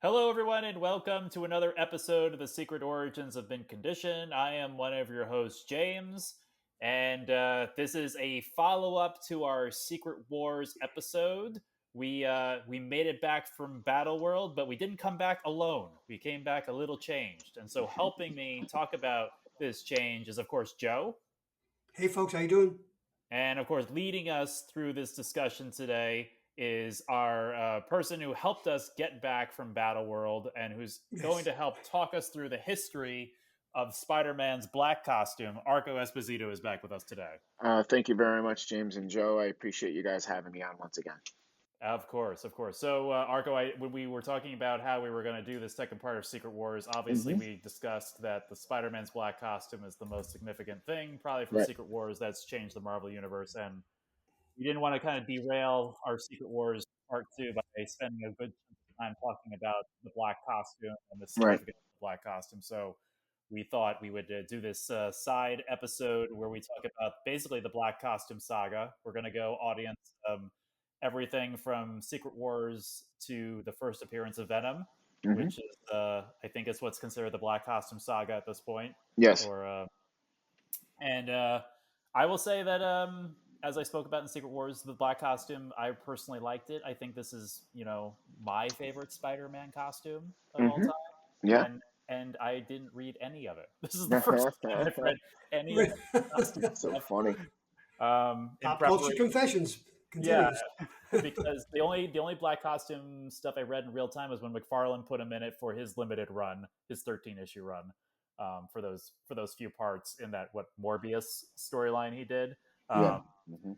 Hello, everyone, and welcome to another episode of The Secret Origins of Mint Condition. I am one of your hosts, James, and this is a follow up to our Secret Wars episode. We made it back from Battle World, but we didn't come back alone. We came back a little changed. And so, helping me talk about this change is, of course, Joe. Hey folks, how you doing? And of course, leading us through this discussion today is our person who helped us get back from Battle World and who's going Yes. to help talk us through the history of Spider Man's black costume. Arco Esposito is back with us today. Thank you very much, James and Joe. I appreciate you guys having me on once again. Of course, of course. So, Arco, when we were talking about how we were going to do the second part of Secret Wars, obviously Hmm. we discussed that the Spider Man's black costume is the most significant thing, probably from Right. Secret Wars that's changed the Marvel Universe. And we didn't want to kind of derail our Secret Wars part two by spending a good chunk of time talking about the black costume and the Right. significance of the black costume. So we thought we would do this side episode where we talk about basically the black costume saga. We're going to go audience everything from Secret Wars to the first appearance of Venom, Hmm. which is I think it's what's considered the black costume saga at this point. Yes. Or and I will say that as I spoke about in Secret Wars, the black costume, I personally liked it. I think this is, my favorite Spider-Man costume of all Hmm. time, Yeah. and I didn't read any of it. This is the first time I've read any of the costume So stuff funny. in Pop culture preparation. confessions Yeah, continues. because the only black costume stuff I read in real time was when McFarlane put him in it for his limited run, his 13 issue run, for those few parts in that what Morbius storyline he did. Yeah. Um, Hmm.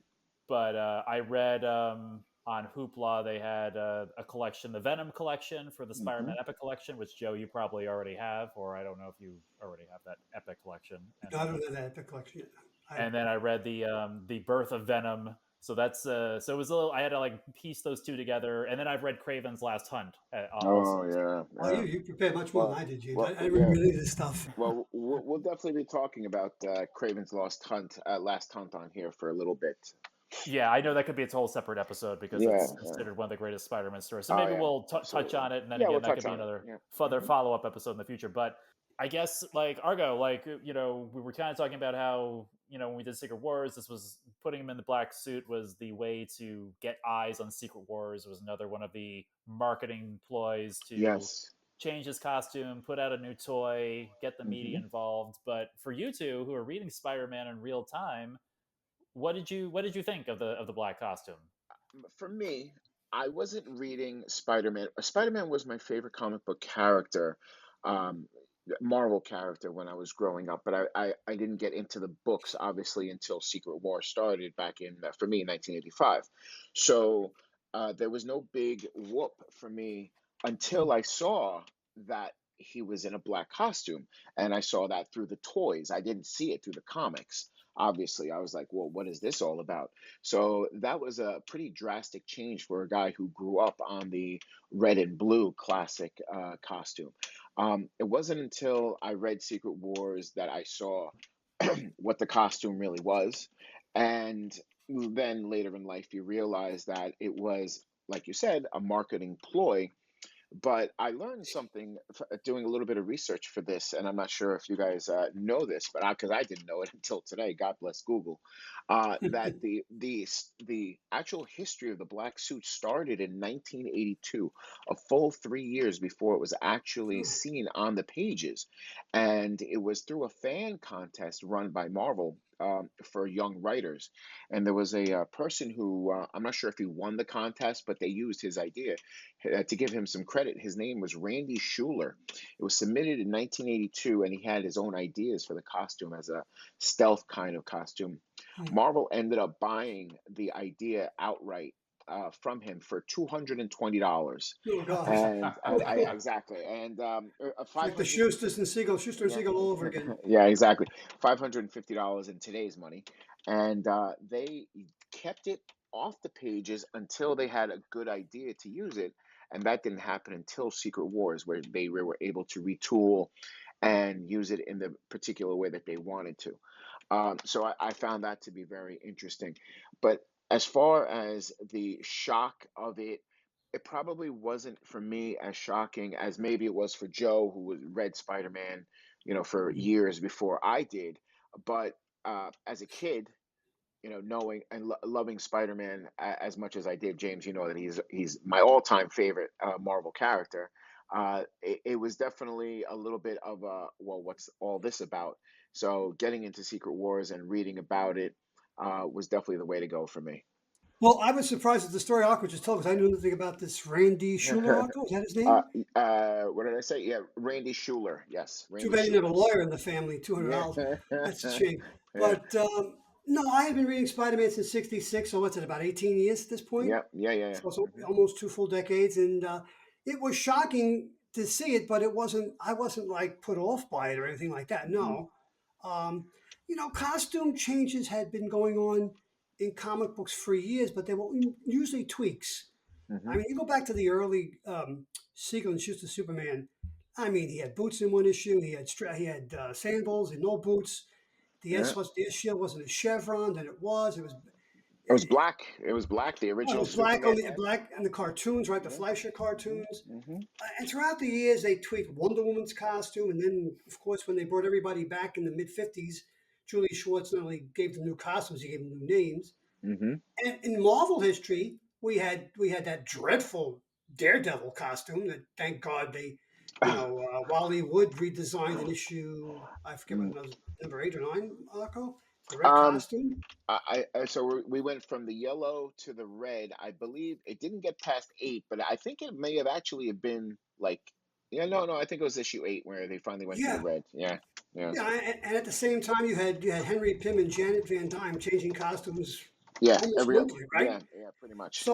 but I read on Hoopla they had a collection, the Venom collection for the Hmm. Spider-Man Epic collection, which Joe you probably already have, or I don't know if you already have that Epic collection, and Not only that, the collection. I then I read the Birth of Venom. So that's so it was a little. I had to like piece those two together, and then I've read Craven's Last Hunt also. Oh yeah. oh, Yeah. you prepared much more than Well. I did, James. I Well. didn't Yeah. read any of this stuff. Well, we'll definitely be talking about Craven's Last Hunt on here for a little bit. Yeah, I know that could be its whole separate episode because Yeah. it's Yeah. considered one of the greatest Spider-Man stories. So Oh maybe yeah. we'll touch Absolutely. on it, and then Yeah. again, We'll that could touch be on it. another Yeah. further Hmm. follow-up episode in the future. But I guess like Argo, like we were kind of talking about how when we did Secret Wars, this was putting him in the black suit was the way to get eyes on Secret Wars. It was another one of the marketing ploys to Yes. change his costume, put out a new toy, get the media Hmm. involved. But for you two who are reading Spider-Man in real time, what did you think of the black costume? For me, I wasn't reading Spider-Man. Spider-Man was my favorite comic book character, um, Marvel character when I was growing up, but I didn't get into the books obviously until Secret War started back in for me in 1985. So there was no big whoop for me until I saw that he was in a black costume, and I saw that through the toys. I didn't see it through the comics. Obviously, I was like, well, what is this all about? So that was a pretty drastic change for a guy who grew up on the red and blue classic costume. It wasn't until I read Secret Wars that I saw what the costume really was. And then later in life, you realize that it was, like you said, a marketing ploy, but I learned something doing a little bit of research for this, and I'm not sure if you guys know this, but because I didn't know it until today, God bless Google, that the actual history of the black suit started in 1982, a full 3 years before it was actually seen on the pages, and it was through a fan contest run by Marvel. For young writers, and there was a person who I'm not sure if he won the contest, but they used his idea to give him some credit. His name was Randy Schuler. It was submitted in 1982, and he had his own ideas for the costume as a stealth kind of costume. Marvel ended up buying the idea outright from him for $220, Oh gosh, and exactly, and it's like the 500. Schuster and Yeah, Siegel all over again. yeah, exactly. $550 in today's money, and they kept it off the pages until they had a good idea to use it, and that didn't happen until Secret Wars, where they were able to retool and use it in the particular way that they wanted to. So I found that to be very interesting. But as far as the shock of it, it probably wasn't for me as shocking as maybe it was for Joe, who read Spider-Man, for years before I did. But as a kid, knowing and loving Spider-Man as much as I did, James, you know that he's my all-time favorite Marvel character. It was definitely a little bit of a, well, what's all this about? So getting into Secret Wars and reading about it was definitely the way to go for me. Well, I was surprised at the story Arco just told because I knew nothing about this Randy Schuler Arco. Is that his uh, name? what did I say? Yeah, Randy Schuler. Yes, Too Randy bad he didn't Schuler. have a lawyer in the family. Yeah. $200. That's a shame. Yeah. But no, I have been reading Spider-Man since '66. So what's it, about 18 years at this point? Yeah. Yeah. Yeah. Yeah. So it's almost two full decades, and it was shocking to see it, but it wasn't. I wasn't like put off by it or anything like that. Hmm. No, um, costume changes had been going on in comic books for years, but they were usually tweaks. I Hmm. mean, you go back to the early Siegel and Schuster Superman. I mean, he had boots in one issue. He had sandals and no boots. Yeah. The S shield wasn't a chevron than it was. It was black. It was black. The Oh, it original was black on Superman the had. black and the cartoons, right? The Yeah. Fleischer Hmm. cartoons. Hmm. And throughout the years, they tweaked Wonder Woman's costume, and then, of course, when they brought everybody back in the mid '50s, Julie Schwartz not only gave them new costumes, he gave them new names. Hmm. And in Marvel history, we had that dreadful Daredevil costume that, thank God, Wally Wood redesigned an issue. I forget what it was, number 8 or 9, Arco, the red Um, costume. so we went from the yellow to the red. I believe it didn't get past 8, but I think it may have actually have been like, yeah, no, no, I think it was issue 8 where they finally went to the Yeah, red. Yeah, yeah, yeah, and at the same time, you had Henry Pym and Janet Van Dyne changing costumes yeah. almost monthly, right? Yeah, yeah, pretty much. So,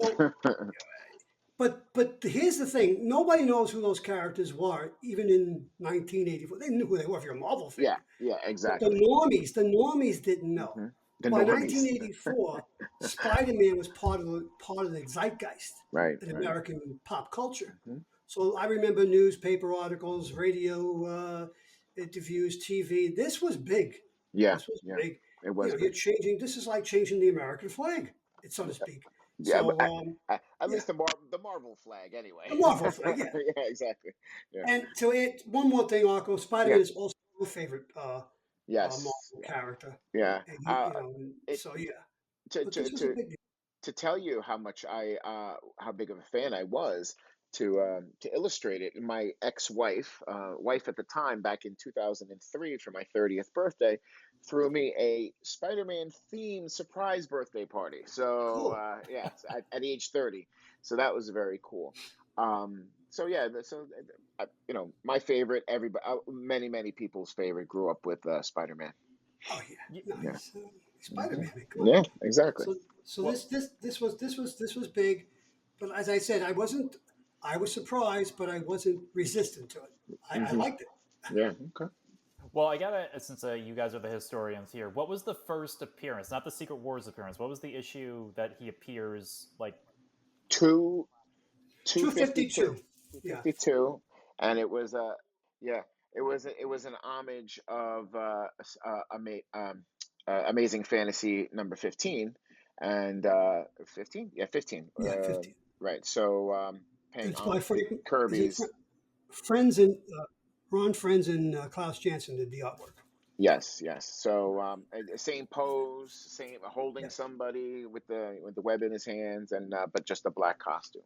but here's the thing: nobody knows who those characters were, even in 1984. They knew who they were if you're a Marvel fan, Yeah, yeah, but exactly. the normies didn't know. Hmm. The By normies. 1984, Spider-Man was part of the zeitgeist Right, in right. American pop culture. Hmm. So I remember newspaper articles, radio interviews, TV. This was big. Yeah, This was yeah. big. It was You're big. changing. This is like changing the American flag, so to speak. Yeah, but So at yeah, least the Marvel flag anyway. the Marvel flag, yeah. Yeah, exactly. Yeah. And to add one more thing, Arco, Yeah. Spider-Man is also my favorite Yes. Marvel character, Yeah. and It so yeah. to But to this was a to big deal. to tell you how much how big of a fan I was to illustrate it. My ex-wife, wife at the time, back in 2003 for my 30th birthday, threw me a Spider-Man themed surprise birthday party. So Cool. yes, at age 30. So that was very cool. So yeah, my favorite, everybody, many people's favorite, grew up with Spider-Man. Oh yeah, Y- no, Yeah. he's Hmm. Spider-Man. I mean, come on. Yeah, exactly. So well, this was big, but as I said, I wasn't. I was surprised, but I wasn't resistant to it. I Hmm. liked it. Yeah. Okay. well, I gotta since you guys are the historians here. What was the first appearance? Not the Secret Wars appearance. What was the issue that he appears like? Two two fifty 252. two, two Yeah, fifty two, and it was yeah, it was an homage of Amazing Fantasy number 15, and 15, yeah, 15, yeah, 15. right. So And paying it's by homage to Frank. Is it Kirby's. Friends and Ron Friends and Klaus Janson did the artwork. Yes, yes. So same pose, same holding Yeah. somebody with the web in his hands, and but just a black costume.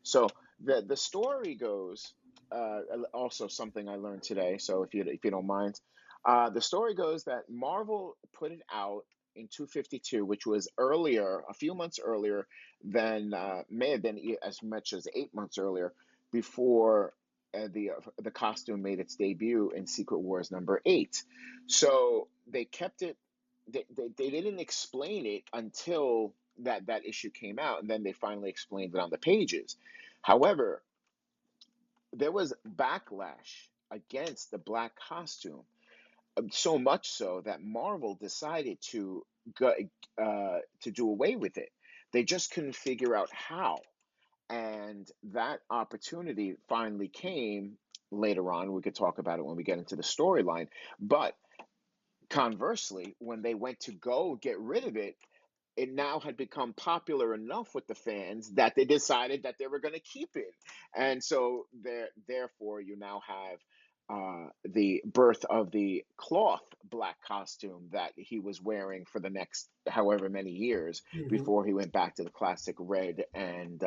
So the story goes, also something I learned today. So if you don't mind, the story goes that Marvel put it out in 252, which was earlier, a few months earlier than may have been as much as 8 months earlier, before the costume made its debut in Secret Wars number 8. So they kept it. They didn't explain it until that issue came out, and then they finally explained it on the pages. However, there was backlash against the black costume, so much so that Marvel decided go, to do away with it. They just couldn't figure out how, and that opportunity finally came later on. We could talk about it when we get into the storyline, but conversely, when they went to go get rid of it, it now had become popular enough with the fans that they decided that they were going to keep it. And so therefore, you now have the birth of the cloth black costume that he was wearing for the next however many years Hmm. before he went back to the classic red and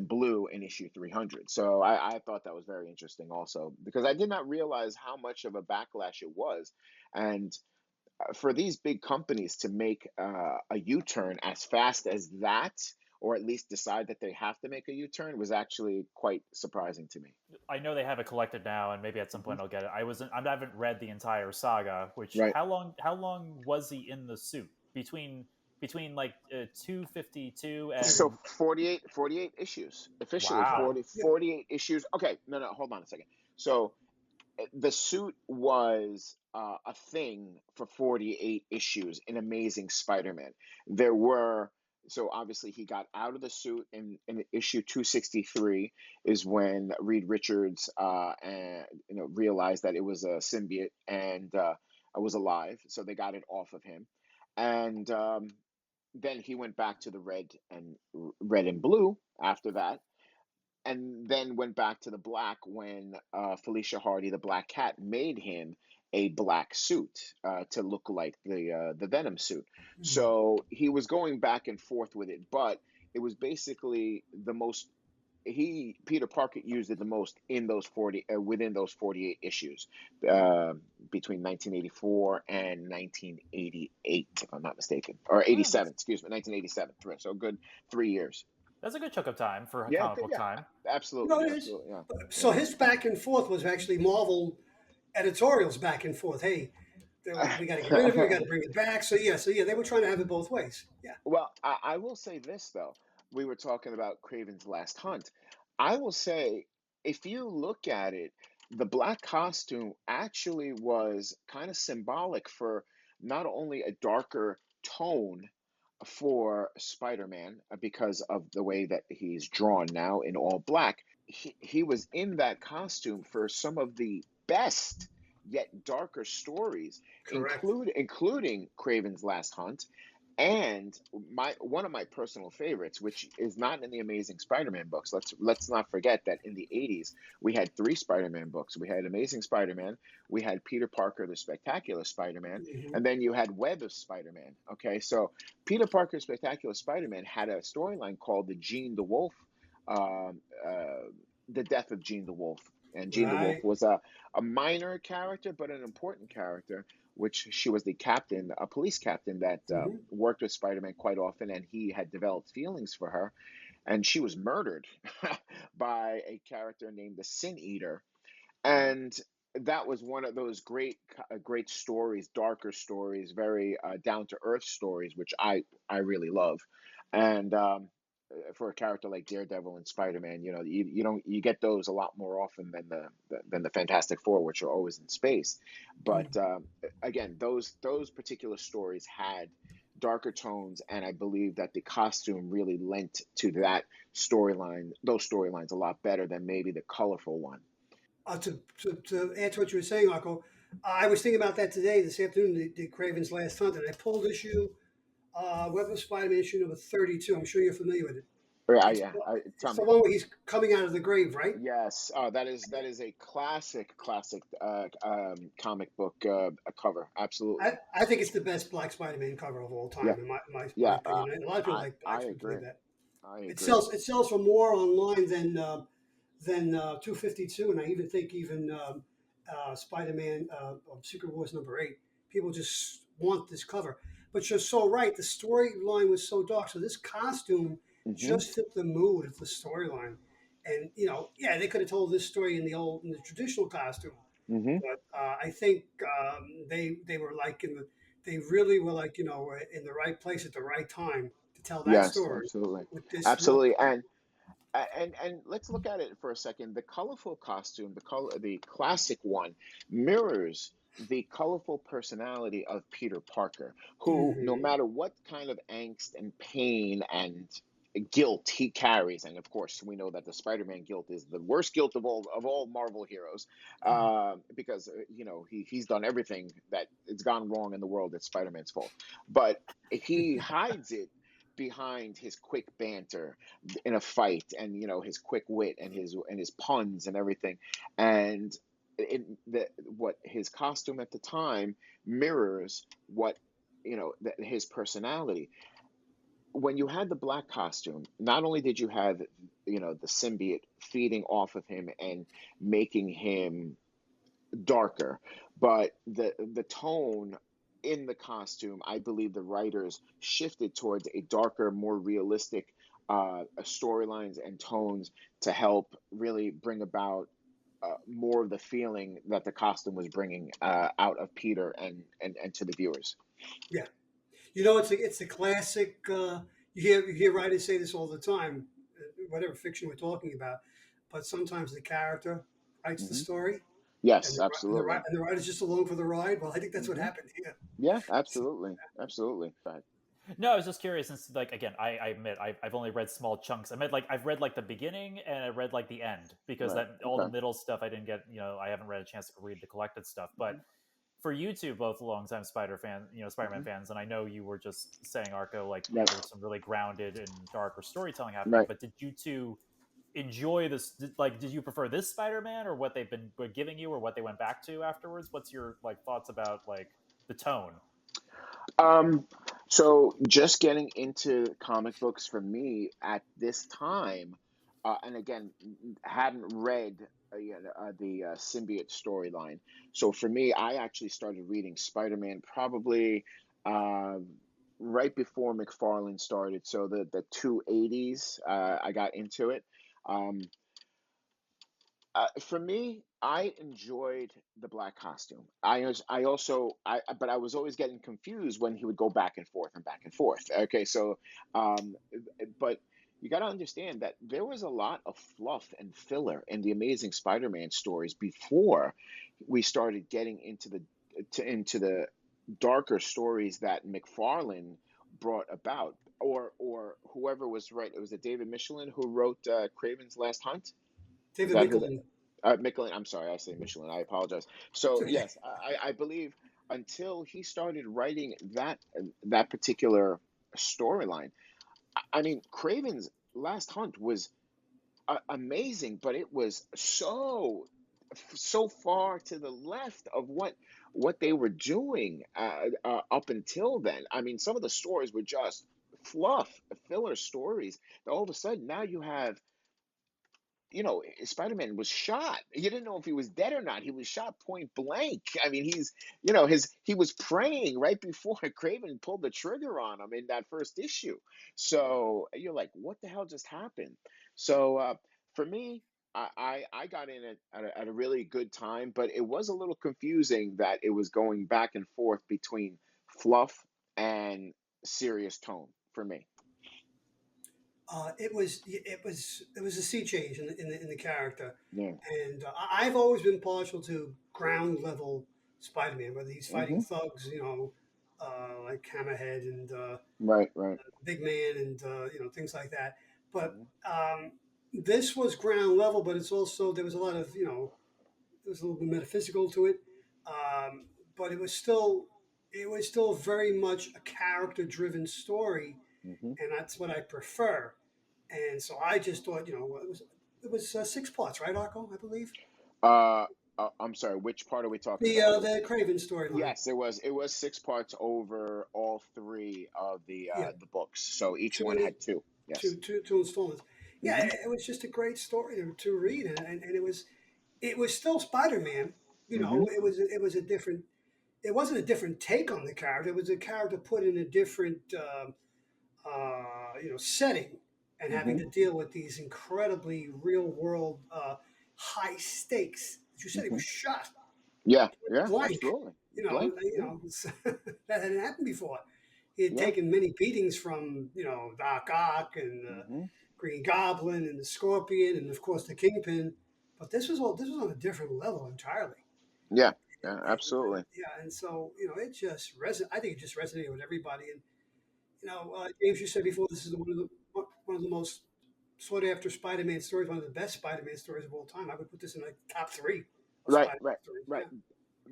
blue in issue 300. So I thought that was very interesting also, because I did not realize how much of a backlash it was. And for these big companies to make a U-turn as fast as that, or at least decide that they have to make a U-turn, was actually quite surprising to me. I know they have it collected now, and maybe at some Hmm. point I'll get it. I haven't read the entire saga. Which Right. how long was he in the suit between like 252 So and 48 issues, officially wow. 48 issues. Okay, no, hold on a second. So the suit was a thing for 48 issues in Amazing Spider-Man. There were, so obviously he got out of the suit in issue 263 is when Reed Richards realized that it was a symbiote and was alive, so they got it off of him. And then he went back to the red and blue after that, and then went back to the black when Felicia Hardy, the Black Cat, made him a black suit to look like the Venom suit. Hmm. So he was going back and forth with it, but it was basically Peter Parker used it the most in those 40 within those 48 issues uh, between 1984 and 1988, if I'm not mistaken, or Oh, 87, excuse me, 1987. So a good 3 years. that's a good chunk of time for Yeah, comic book yeah, time. No, absolutely, it is. absolutely, yeah, So yeah. his back and forth was actually Marvel editorials back and forth. Hey, we got to get rid of it. We got to bring it back. So yeah, they were trying to have it both ways. Yeah, Well, I will say this though. We were talking about Craven's Last Hunt. I will say, if you look at it, the black costume actually was kind of symbolic for not only a darker tone for Spider-Man because of the way that he's drawn now in all black. He was in that costume for some of the best yet darker stories, correct. including Craven's Last Hunt, and my one of my personal favorites, which is not in the Amazing Spider-Man books. Let's not forget that in the 80s we had three Spider-Man books. We had Amazing Spider-Man, we had Peter Parker the Spectacular Spider-Man, Hmm. and then you had Web of Spider-Man. Okay, so Peter Parker Spectacular Spider-Man had a storyline called um, uh, the Death of Gene the Wolf. And Gene the Wolf Right. was a minor character, but an important character, which she was the captain, a police captain that Hmm. worked with Spider-Man quite often, and he had developed feelings for her. And she was murdered by a character named the Sin Eater. And that was one of those great stories, darker stories, very down to earth stories, which I really love. And for a character like Daredevil and Spider-Man, you don't you get those a lot more often than the Fantastic Four, which are always in space. But again, those particular stories had darker tones, and I believe that the costume really lent to those storylines a lot better than maybe the colorful one. To add to what you were saying, Arco, I was thinking about that today, this afternoon, the Craven's Last Hunt, and I pulled Web of Spider-Man issue number 32. I'm sure you're familiar with it. Yeah, It's yeah. Tell it's me. the one where he's coming out of the grave, right? Yes, that is a classic comic book cover. Absolutely. I think it's the best Black Spider-Man cover of all Yeah, time, in my yeah. opinion. And a lot of people I like I actually believe agree. that. I It agree. sells for more online than 252, and I even think even Spider-Man Secret Wars number 8. People just want this cover. But you're so right. The storyline was so dark. So this costume Hmm. just fit the mood of the storyline. And yeah, they could have told this story in the traditional costume, Hmm. but I think they were like they really were like in the right place at the right time to tell that Yes, story absolutely, with this look. absolutely. And let's look at it for a second. The colorful costume, the classic one, mirrors the colorful personality of Peter Parker, who, no Hmm. matter what kind of angst and pain and guilt he carries, and of course we know that the Spider-Man guilt is the worst guilt of all Marvel heroes, Mm. because he's done everything that it's gone wrong in the world. It's Spider-Man's fault, but he hides it behind his quick banter in a fight, and his quick wit and his puns and everything, and what his costume at the time mirrors what his personality. When you had the black costume, not only did you have, the symbiote feeding off of him and making him darker, but the tone in the costume, I believe the writers shifted towards a darker, more realistic storylines and tones to help really bring about more of the feeling that the costume was bringing out of Peter and to the viewers. Yeah. It's a classic. You hear writers say this all the time, whatever fiction we're talking about. But sometimes the character writes the Hmm. story, and Yes, the absolutely. and the writer's just along for the ride. Well, I think that's what Hmm. happened here. Yeah, So, absolutely, absolutely. But No, I was just curious since, like, again, I admit I've only read small chunks. I meant, like, I've read like the beginning and I read like the end because right, that all the okay. middle stuff I didn't get. I haven't read a chance to read the collected stuff. But for you two, both longtime Spider-Man Hmm. fans, and I know you were just saying, Arco, like, Right, there was some really grounded and darker storytelling happening. right. But did you two enjoy this? Did you prefer this Spider-Man or what they've been were giving you, or what they went back to afterwards? What's your like thoughts about like the tone? Um, so just getting into comic books for me at this time, and again, hadn't read the symbiote storyline. So for me, I actually started reading Spider-Man probably uh, right before McFarlane started. So the 280s, I got into it. Um, for me, I enjoyed the black costume. I also, but I was always getting confused when he would go back and forth and back and forth. Okay, so, but you got to understand that there was a lot of fluff and filler in the Amazing Spider-Man stories before we started getting into the darker stories that McFarlane brought about, or whoever was right. It was it David Michelin who wrote Craven's Last Hunt. Is David that who that? Mickelson. Michelin. I'm sorry, I say Michelin. I apologize. It's So okay. yes, I believe until he started writing that particular storyline, I mean, Craven's Last Hunt was amazing, but it was so far to the left of what they were doing up until then. I mean, some of the stories were just fluff, filler stories. All of a sudden, now you have Spider-Man was shot. You didn't know if he was dead or not. He was shot point blank. I mean, he was praying right before Craven pulled the trigger on him in that first issue. So you're like, what the hell just happened? So for me, I got in at a really good time, but it was a little confusing that it was going back and forth between fluff and serious tone for me. It was a sea change in the character, Yeah. and I've always been partial to ground level Spider-Man, whether he's fighting Hmm. thugs, like Hammerhead and Right. Right. Big Man and things like that. But Hmm. this was ground level, but it's also there was a lot of there was a little bit metaphysical to it, um, but it was still very much a character driven story, Hmm. and that's what I prefer. And so I just thought, it was 6 parts, right, Arco? I believe Uh, I'm sorry, which part are we talking the about? uh, the Craven storyline. Yes, it was 6 parts over all three of Yeah, the books. So each two one and had eight, two. two, Yes. two, two installments. Yeah, Hmm. it was just a great story to read, and it was still Spider Man. Hmm. It was a different. It wasn't a different take on the character. It was a character put in a different setting and having Hmm. to deal with these incredibly real world high stakes. As you said, he Hmm. was shot Yeah. Yeah. blank. Absolutely. Blank. Yeah. That hadn't happened before. He had Yeah. taken many beatings from Doc Ock and Hmm. Green Goblin and the Scorpion and of course the Kingpin, but this was on a different level entirely. Yeah. Yeah. And Absolutely. yeah, and so it just I think it just resonated with everybody. And James, you said before this is one of the most sought after Spider-Man stories, one of the best Spider-Man stories of all time. I would put this in like top three of Right, Spider-Man right, stories. right. Yeah.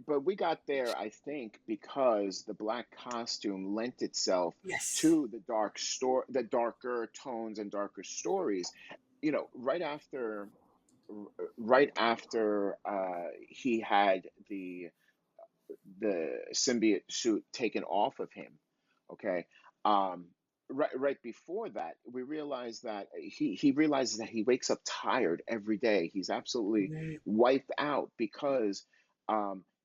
But we got there, I think, because the black costume lent itself Yes. to the darker tones and darker stories. You know, right after he had the symbiote suit taken off of him. Okay. Um, right before that, we realized that he realizes that he wakes up tired every day. He's absolutely Mhm. wiped out because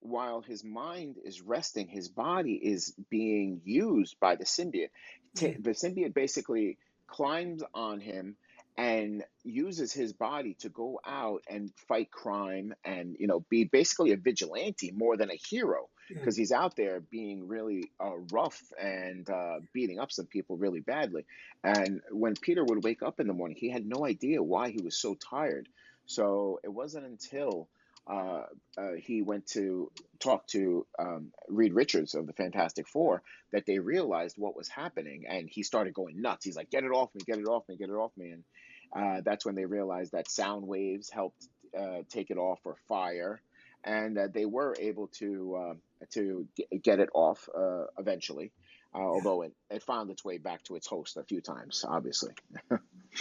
while his mind is resting, his body is being used by the symbiote. Mhm. The symbiote basically climbs on him and uses his body to go out and fight crime and be basically a vigilante more than a hero, Yeah. because he's out there being really rough and beating up some people really badly. And when Peter would wake up in the morning, he had no idea why he was so tired. So it wasn't until uh, he went to talk to Reed Richards of the Fantastic Four that they realized what was happening, and he started going nuts. He's like, "Get it off me! Get it off me! Get it off me!" And that's when they realized that sound waves helped take it off, or fire, and they were able to get it off eventually. Yeah. Although it found its way back to its host a few times, obviously.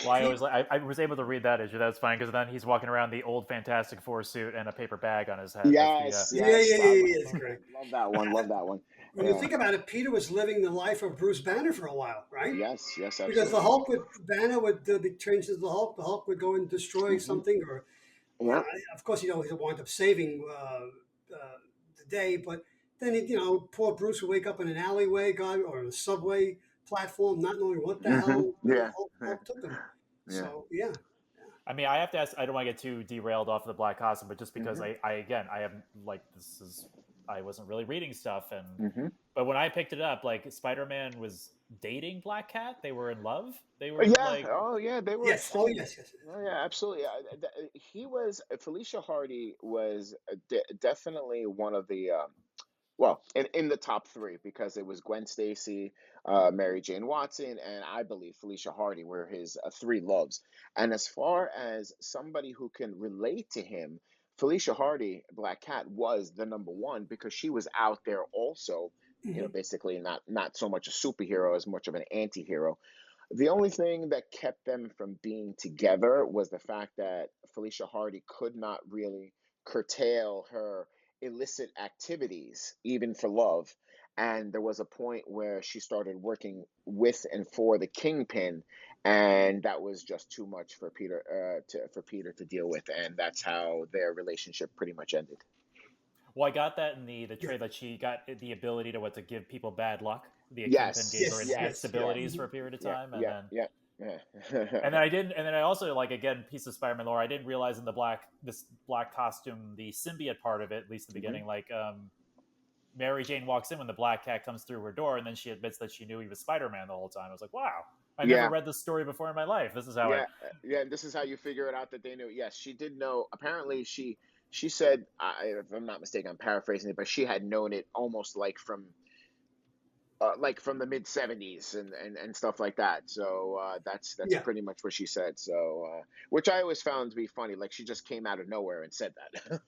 Well, I always I was able to read that issue. That's fine because then he's walking around the old Fantastic Four suit and a paper bag on his head. That's the Yes, Yeah, yeah, yes, yeah, yeah. It's great. love that one. Love that one. When you Yeah. think about it, Peter was living the life of Bruce Banner for a while, right? Yes, yes, Because the absolutely. Hulk would Banner would be changed into the Hulk. The Hulk would go and destroy Hmm. something, or Yeah. of course, he'll wind up saving the day. But then, poor Bruce would wake up in an alleyway, God, or a subway platform, not knowing what the Hmm. hell Yeah. Hulk took him. Yeah. So yeah, I mean, I have to ask. I don't want to get too derailed off of the black costume, but just because Hmm. I again, I have like this is I wasn't really reading stuff, and Hmm. but when I picked it up, like Spider-Man was dating Black Cat. They were in love. They were Yeah. like, Oh, yeah. They were yes, oh exchanged. yes, yes. Oh, yeah. Absolutely. He was Felicia Hardy was definitely one of the well, in the top three, because it was Gwen Stacy, Mary Jane Watson, and I believe Felicia Hardy were his three loves. And as far as somebody who can relate to him, Felicia Hardy, Black Cat, was the number one, because she was out there also, Hmm. basically not so much a superhero as much of an anti-hero. The only thing that kept them from being together was the fact that Felicia Hardy could not really curtail her illicit activities, even for love. And there was a point where she started working with and for the Kingpin, and that was just too much for Peter to deal with, and that's how their relationship pretty much ended. well, I got that in the Yeah. trade that she got the ability to give people bad luck. The Kingpin gave her Yes, Yes, enhanced yes. yes, yes. abilities Hmm. for a period of Yeah, time, and yeah, then yeah, and yeah. then I didn't, and then I also like again piece of Spider-Man lore. I didn't realize in this black costume, the symbiote part of it, at least in the Hmm. beginning, like Mary Jane walks in when the Black Cat comes through her door, and then she admits that she knew he was Spider-Man the whole time. I was like, wow, I never Yeah. read this story before in my life. This is how I. Yeah, yeah. And this is how you figure it out that they knew. Yes, she did know. Apparently, she said, if I'm not mistaken, I'm paraphrasing it, but she had known it almost like from the mid '70s and stuff like that. So that's Yeah, pretty much what she said. So which I always found to be funny. Like, she just came out of nowhere and said that.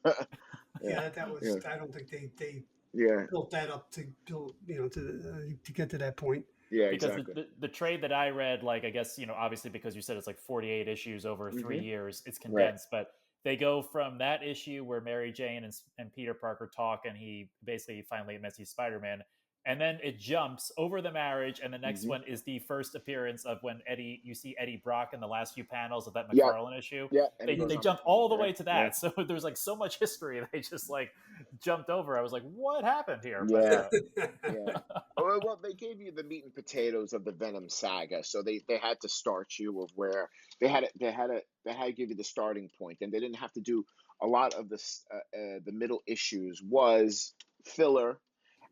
Yeah, yeah. That was. yeah, I don't think they yeah, built that up to build, to get to that point. yeah. Because Exactly. the trade that I read, like I guess obviously because you said it's like 48 issues over three Hmm. years, it's Right. condensed, but they go from that issue where Mary Jane and Peter Parker talk, and he basically finally admits he's Spider-Man, and then it jumps over the marriage, and the next Hmm. one is the first appearance of when you see Eddie Brock in the last few panels of that Yeah, McFarlane issue. yeah. And he They goes Mhm. on jump vacation. all the Yeah, way to yeah. that, so there's like so much history they just like jumped over. I was like, what happened here? But Yeah. Yeah. Oh, well, they gave you the meat and potatoes of the Venom saga, so they had to start you of where they had to give you the starting point, and they didn't have to do a lot of this. The middle issues was filler,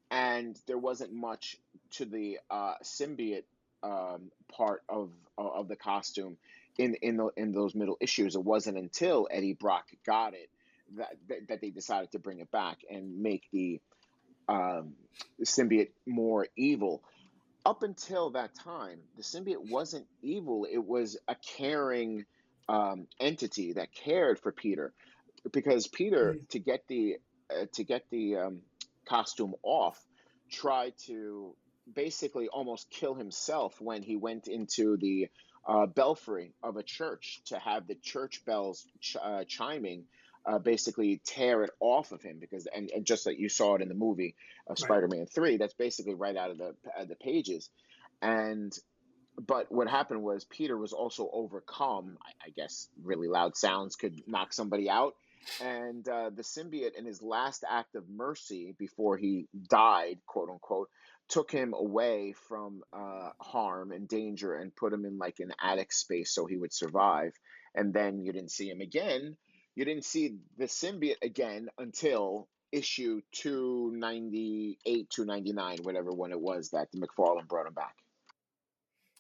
and there wasn't much to the symbiote part of the costume in those middle issues. It wasn't until Eddie Brock got it that they decided to bring it back and make um, the symbiote more evil. up until that time, the symbiote wasn't evil. It was a caring entity that cared for Peter, because Peter, Mm, to get the costume off, tried to basically almost kill himself when he went into the belfry of a church to have the church bells chiming. Basically tear it off of him, because and just like you saw it in the movie of right. Spider-Man 3, that's basically right out of the pages. And but what happened was Peter was also overcome. I guess really loud sounds could knock somebody out. And the symbiote, in his last act of mercy before he died, quote unquote, took him away from harm and danger and put him in like an attic space so he would survive. And then you didn't see him again. You didn't see the symbiote again until issue 298, 299, whatever one it was that McFarlane brought him back.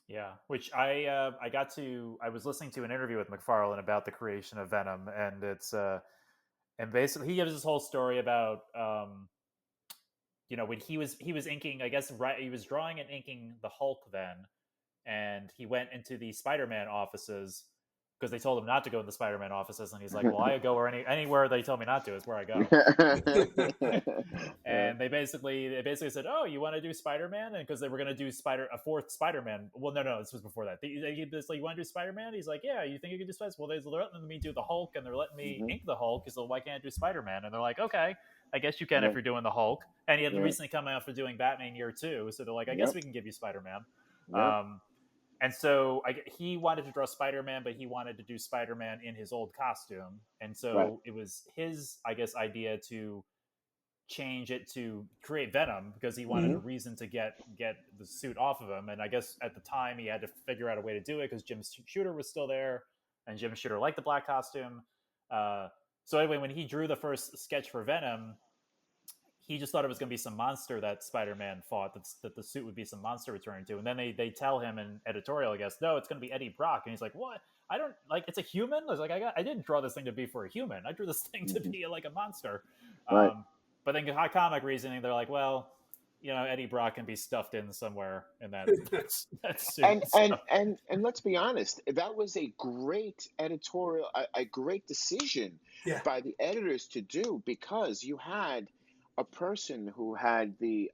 Yeah, which I was listening to an interview with McFarlane about the creation of Venom, and it's and basically he gives this whole story about when he was inking, I guess, right, he was drawing and inking the Hulk then, and he went into the Spider-Man offices because they told him not to go in the Spider-Man offices, and he's like, well, I go where anywhere they tell me not to is where I go. Yeah. And they basically said, "Oh, you want to do Spider-Man?" And because they were going to do a fourth Spider-Man. Well, no, this was before that. Like, "You want to do Spider-Man?" He's like, "Yeah, you think you can do Spider?" Well, they're letting me do the Hulk, and they're letting me Mhm. ink the Hulk. So why can't I do Spider-Man? And they're like, "Okay, I guess you can if Yeah. you're doing the Hulk." And he had Yeah. recently come out for doing Batman Year Two, so they're like, "I guess Yep. we can give you Spider-Man." Yep. Um, and so he wanted to draw Spider-Man, but he wanted to do Spider-Man in his old costume, and Right. so it was his, I guess, idea to change it to create Venom because he wanted a Hmm. reason to get the suit off of him. And I guess at the time he had to figure out a way to do it because Jim Shooter was still there, and Jim Shooter liked the black costume. So anyway, when he drew the first sketch for Venom, he just thought it was going to be some monster that Spider-Man fought. That the suit would be some monster returning to, and then they tell him in editorial, I guess, no, it's going to be Eddie Brock, and he's like, what? I don't like. It's a human. I was like, I didn't draw this thing to be for a human. I drew this thing to Hmm. be like a monster. Right. But then high comic reasoning, they're like, well, Eddie Brock can be stuffed in somewhere in that suit. And So, let's be honest, that was a great editorial, a great decision Yeah. by the editors to do, because you had a person who had the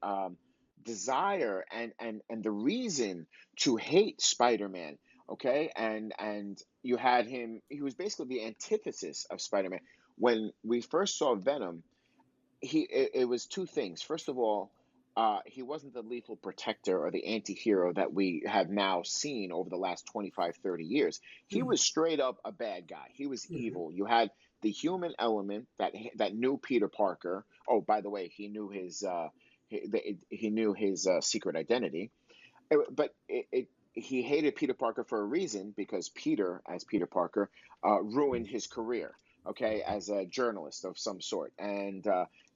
desire and the reason to hate Spider-Man. Okay, and you had him. He was basically the antithesis of Spider-Man. When we first saw Venom, it was two things. First of all, he wasn't the lethal protector or the anti-hero that we have now seen over the last 25, 30 years. He was Mm, straight up a bad guy. He was mhm, evil. You had the human element that knew Peter Parker. Oh, by the way, he knew his secret identity. But he hated Peter Parker for a reason, because Peter, as Peter Parker, ruined his career, okay, as a journalist of some sort. And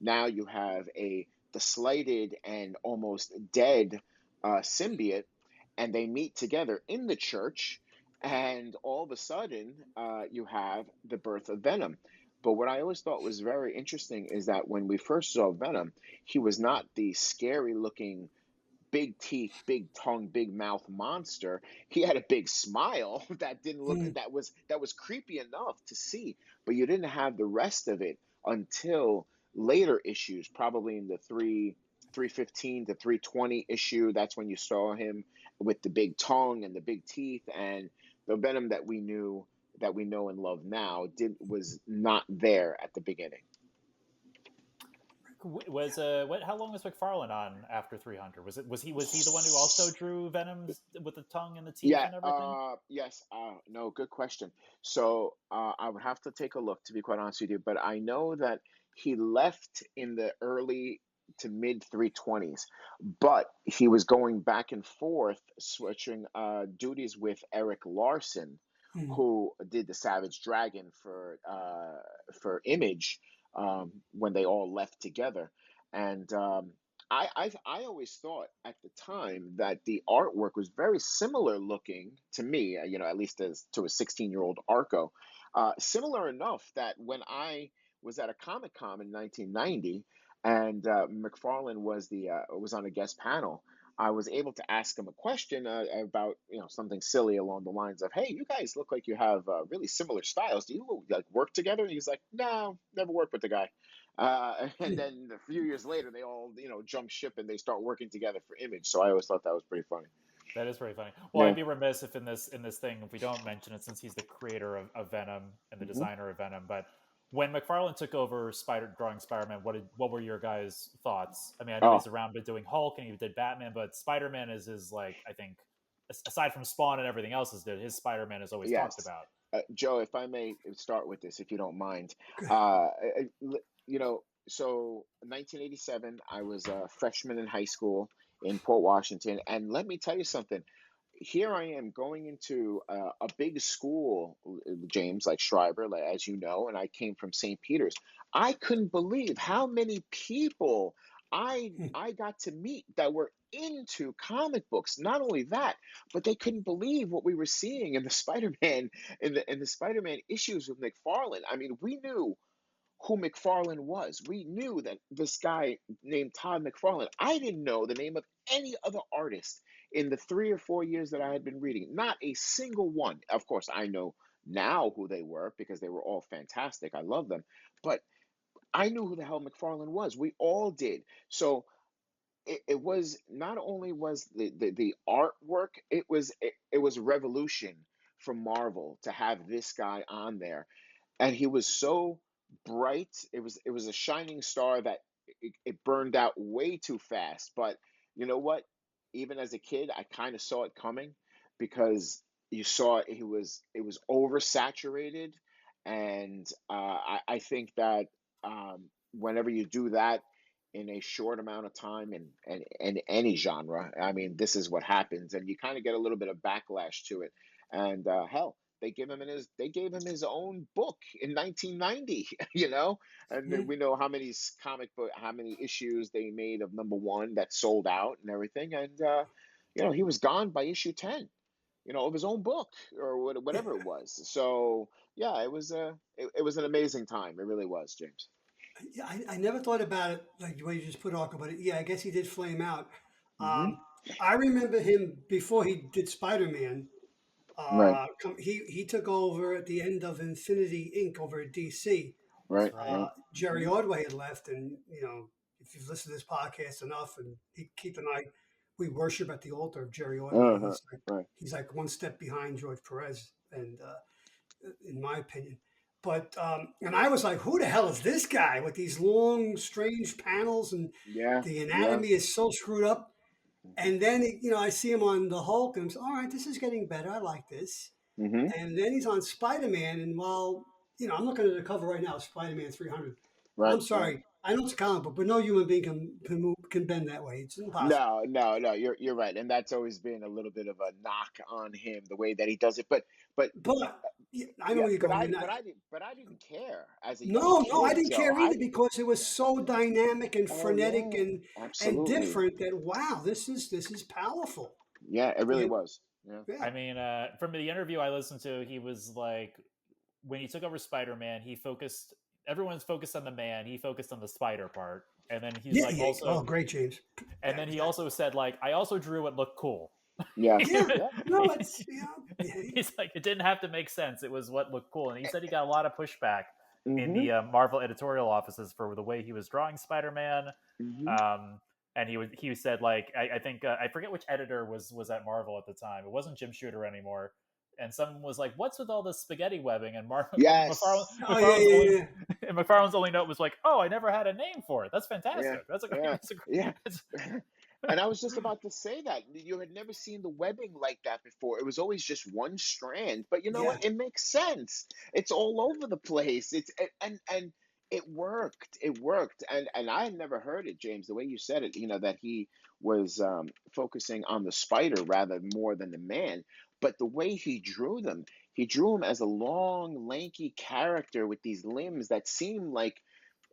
now you have the slighted and almost dead symbiote, and they meet together in the church, and all of a sudden you have the birth of Venom. But what I always thought was very interesting is that when we first saw Venom, he was not the scary looking big teeth, big tongue, big mouth monster. He had a big smile that didn't look mm, that was creepy enough to see, but you didn't have the rest of it until later issues, probably in the 315 to 320 issue. That's when you saw him with the big tongue and the big teeth, and the Venom that we know and love now was not there at the beginning. was what? How long was McFarlane on after 300? Was he the one who also drew Venom with the tongue and the teeth Yeah, and everything? yes, no, good question. So I would have to take a look, to be quite honest with you, but I know that he left in the early to mid 320s, but he was going back and forth, switching duties with Eric Larson, mm. who did the Savage Dragon for Image, when they all left together. And I always thought at the time that the artwork was very similar looking to me, at least as to a 16-year-old Arco, similar enough that when I was at a Comic Con in 1990, and McFarlane was on a guest panel, I was able to ask him a question about something silly along the lines of, "Hey, you guys look like you have really similar styles. Do you like work together?" And he's like, "No, never worked with the guy." And then a few years later, they all jump ship and they start working together for Image. So I always thought that was pretty funny. That is pretty funny. Well, I'd Yeah. be remiss if in this thing if we don't mention it, since he's the creator of Venom and the Hmm. designer of Venom. But when McFarlane took over drawing Spider-Man, what were your guys' thoughts? I mean, I know Oh, he's around but doing Hulk and he did Batman, but Spider-Man is his like I think aside from Spawn and everything else is did his Spider-Man is always talked yes. about. Joe, if I may start with this, if you don't mind. Good. So 1987, I was a freshman in high school in Port Washington. And let me tell you something. Here I am going into a big school, James, like Schreiber, like, as you know, and I came from St. Peter's. I couldn't believe how many people I got to meet that were into comic books. Not only that, but they couldn't believe what we were seeing in the Spider-Man in the Spider-Man issues with McFarlane. I mean, we knew who McFarlane was. We knew that this guy named Todd McFarlane. I didn't know the name of any other artist in the 3 or 4 years that I had been reading. Not a single one. Of course, I know now who they were because they were all fantastic. I love them. But I knew who the hell McFarlane was. We all did. So it was not only was the artwork, it was a revolution for Marvel to have this guy on there, and he was so bright. It was a shining star that it burned out way too fast. But you know what? Even as a kid, I kind of saw it coming because you saw it was oversaturated, and I think that whenever you do that in a short amount of time in any genre, I mean, this is what happens, and you kind of get a little bit of backlash to it. And hell, they gave him his own book in 1990, and then we know how many issues they made of number one that sold out and everything, and he was gone by issue 10, of his own book or whatever it was. So yeah, it was an amazing time. It really was, James. Yeah, I never thought about it like the way you just put Arco, but yeah, I guess he did flame out. Hmm. I remember him before he did Spider Man. Right, He took over at the end of Infinity Inc. over at DC. That's right, right. right. Jerry Hmm. Ordway had left, and if you've listened to this podcast enough, and Keith and I, we worship at the altar of Jerry Ordway. Uh-huh. Right. He's like one step behind George Perez, and in my opinion. But and I was like, who the hell is this guy with these long, strange panels, and Yeah, the yeah. anatomy is so screwed up. Hmm. And then I see him on the Hulk, and I'm saying, all right, this is getting better. I like this. Hmm. And then he's on Spider Man, and while I'm looking at the cover right now, Spider Man 300. I'm Right, right. sorry, I know it's a comic book, but no human being can bend that way. It's impossible. No, no, no. You're right, and that's always been a little bit of a knock on him, the way that he does it. But But yeah, I know yeah, where you're going. You're not. but I didn't care as a young No, I kid, didn't Joe. care either because it was so dynamic and Oh frenetic yeah, and absolutely. different that wow, this is powerful. Yeah, it really Yeah, was. Yeah. yeah, I mean, from the interview I listened to, he was like, when he took over Spider-Man, he focused. Everyone's focused on the man. He focused on the spider part, and then he's yeah, like yeah. also, Oh, great, James. and Yeah, then he exactly. also said like, I also drew what looked cool. Yes. Yeah, Yeah. no, it's yeah. He's like, it didn't have to make sense. It was what looked cool, and he said he got a lot of pushback in Hmm. the Marvel editorial offices for the way he was drawing Spider-Man. Hmm. Um, and he said like I think I forget which editor was at Marvel at the time. It wasn't Jim Shooter anymore. And someone was like, "What's with all this spaghetti webbing?" And Yes. Oh, yeah, yeah, yeah. McFarlane's only note was like, "Oh, I never had a name for it. That's Yeah. fantastic. That's a great. Yeah. That's a great." Yeah. That's, And I was just about to say that you had never seen the webbing like that before. It was always just one strand. But you know Yeah. what? It makes sense. It's all over the place. And it worked. It worked. And I had never heard it, James, the way you said it. That he was focusing on the spider rather more than the man. But the way he drew him as a long, lanky character with these limbs that seemed like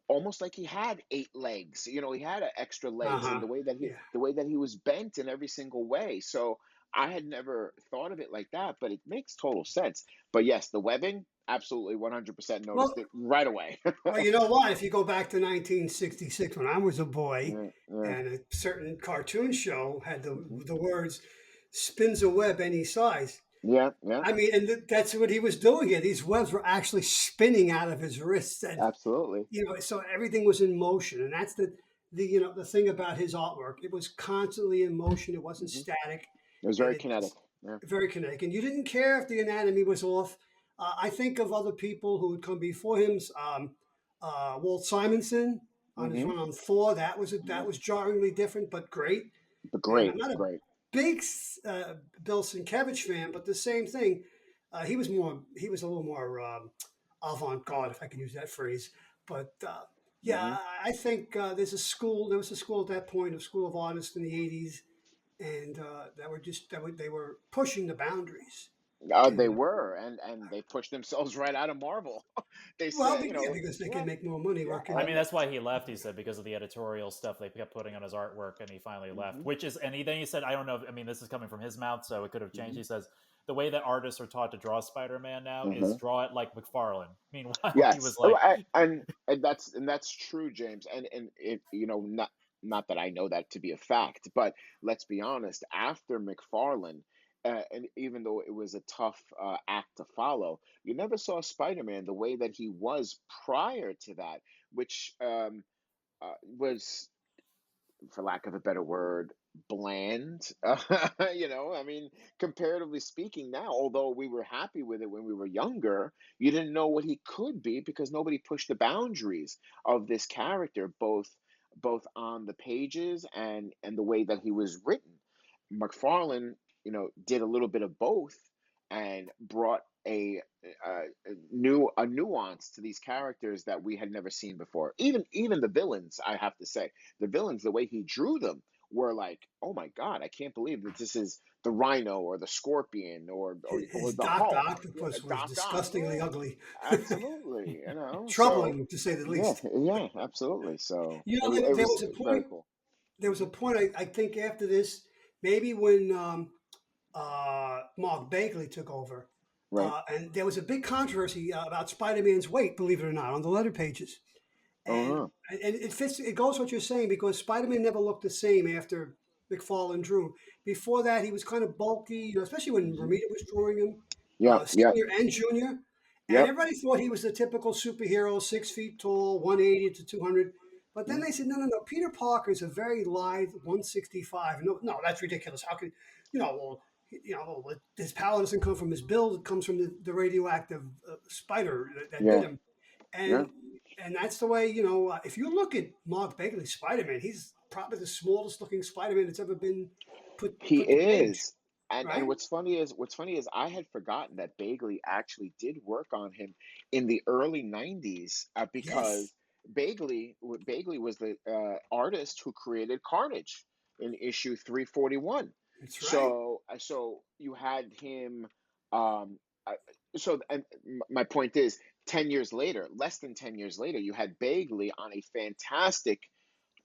almost like he had 8 legs. He had extra Uh legs, and huh. Yeah. the way that he was bent in every single way. So I had never thought of it like that, but it makes total sense. But yes, the webbing, absolutely 100% Well, noticed it right away. well, you know what? If you go back to 1966 when I was a boy, Yeah, yeah, and a certain cartoon show had mhm. the words "spins a web any size." Yeah, yeah, I mean, and that's what he was doing here. These webs were actually spinning out of his wrists, and absolutely. so everything was in motion, and that's the thing about his artwork. It was constantly in motion. It wasn't Hmm. static, It was and very it kinetic. Yeah. very kinetic. And you didn't care if the anatomy was off. I think of other people who would come before him. Walt Simonson on his Hmm. run on Thor. Yeah. That was jarringly different, but great. But And I'm great, not a great. big Bill Sienkiewicz fan, but the same thing. He was a little more avant-garde, if I can use that phrase. But yeah, Hmm. I think there was a school at that point, a school of artists in the '80s, and they were pushing the boundaries. They And were, and they pushed themselves right out of Marvel. They well, said, yeah, because they yeah, can make more money yeah, working. I mean, that's why he left. He said because of the editorial stuff they kept putting on his artwork, and he finally left. hmm Which is, and then he said, I don't know. I mean, this is coming from his mouth, so it could have changed. hmm He says the way that artists are taught to draw Spider-Man now is hmm draw it like McFarlane. Meanwhile, he yes. was Oh, like, and that's true, James. And it, not that I know that to be a fact, but let's be honest. After McFarlane, and even though it was a tough act to follow, you never saw Spider-Man the way that he was prior to that, which was, for lack of a better word, bland. I mean, comparatively speaking, now, although we were happy with it when we were younger, you didn't know what he could be because nobody pushed the boundaries of this character, both on the pages and the way that he was written. McFarlane, did a little bit of both and brought a nuance to these characters that we had never seen before. Even the villains, I have to say, the villains, the way he drew them were like, oh my God, I can't believe that this is the Rhino or the Scorpion or His the Doctor Hulk. Octopus was Doc Ock, disgustingly yeah, ugly, absolutely. So troubling to say the yeah, least. yeah, absolutely. So You it know, was it there was was a very point. cool. There was a Hmm. point. I think after this, maybe when Mark Bagley took over, Right. and there was a big controversy about Spider-Man's weight, believe it or not, on the letter pages. And Uh-huh. and it fits. It goes what you're saying because Spider-Man never looked the same after McFarlane drew. Before that, he was kind of bulky, especially when Hmm. Romita was drawing him, Yep. Yep. senior and junior. And Yep. everybody thought he was the typical superhero, 6 feet tall, 180 to 200. But then Mm. they said, no, no, no. Peter Parker is a very lithe 165. No, no, that's ridiculous. How could, well, his power doesn't come from his build. It comes from the radioactive spider that bit Yeah. him. Yeah. And and that's the way, if you look at Mark Bagley's Spider-Man, he's probably the smallest looking Spider-Man that's ever been He put to page, is. And right? what's funny is I had forgotten that Bagley actually did work on him in the early 90s, because Yes, Bagley was the artist who created Carnage in issue 341. that's right. So you had him, um uh, and my point is, 10 years later, less than 10 years later, you had Bagley on a fantastic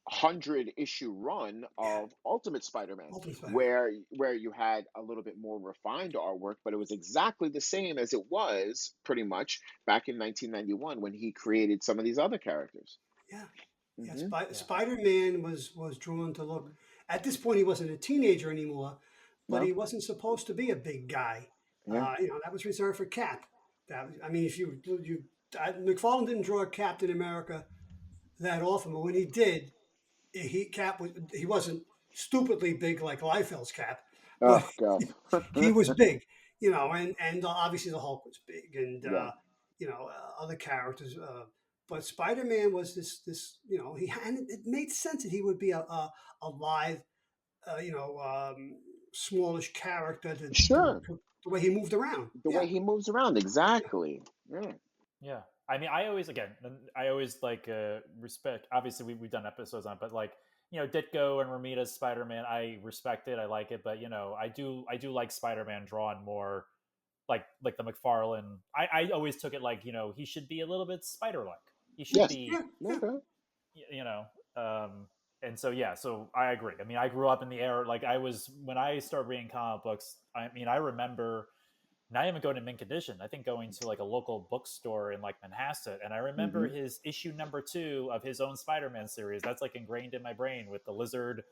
100 issue run Yeah, of Ultimate Spider-Man, Ultimate Spider-Man. where you had a little bit more refined artwork, but it was exactly the same as it was pretty much back in 1991 when he created some of these other characters. Yeah, yeah. Hmm. yeah, Spider-Man was drawn to look. At this point, he wasn't a teenager anymore, but he No, wasn't supposed to be a big guy. yeah, That was reserved for Cap. I mean, if McFarlane didn't draw Captain America that often, but when he did, he wasn't stupidly big like Liefeld's Cap, but oh god, he was big, and obviously the Hulk was big, and yeah, other characters. But Spider Man was and it made sense that he would be a live, smallish character sure, the way he moved around. the Yeah, way he moves around, exactly, yeah, yeah. I mean, I always like respect. Obviously, we've done episodes on it, but like Ditko and Romita's Spider-Man, I respect it, I like it, but I do like Spider-Man drawn more like the McFarlane. I always took it like he should be a little bit spider-like. He should yes, be yeah, yeah. okay, you know um and so yeah, so I agree. I mean, I grew up in the era like I was when I started reading comic books. I mean, I remember not even going to mint condition. I think going to like a local bookstore in like Manhasset, and I remember Hmm. his issue number 2 of his own Spider-Man series. That's like ingrained in my brain with the lizard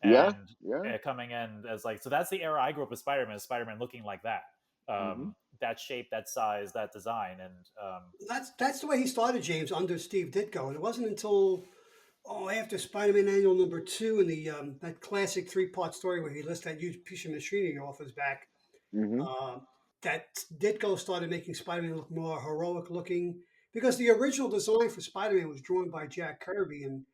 Yeah, and yeah. coming in as like so. That's the era I grew up with Spider-Man. Spider-Man looking like that, Hmm. that shape, that size, that design, and That's the way he started, James, under Steve Ditko. And it wasn't until after Spider-Man Annual number 2 and the that classic 3-part story where he lists that huge piece of machinery off his back, Hmm. uh, that Ditko started making Spider-Man look more heroic looking because the original design for Spider-Man was drawn by Jack Kirby and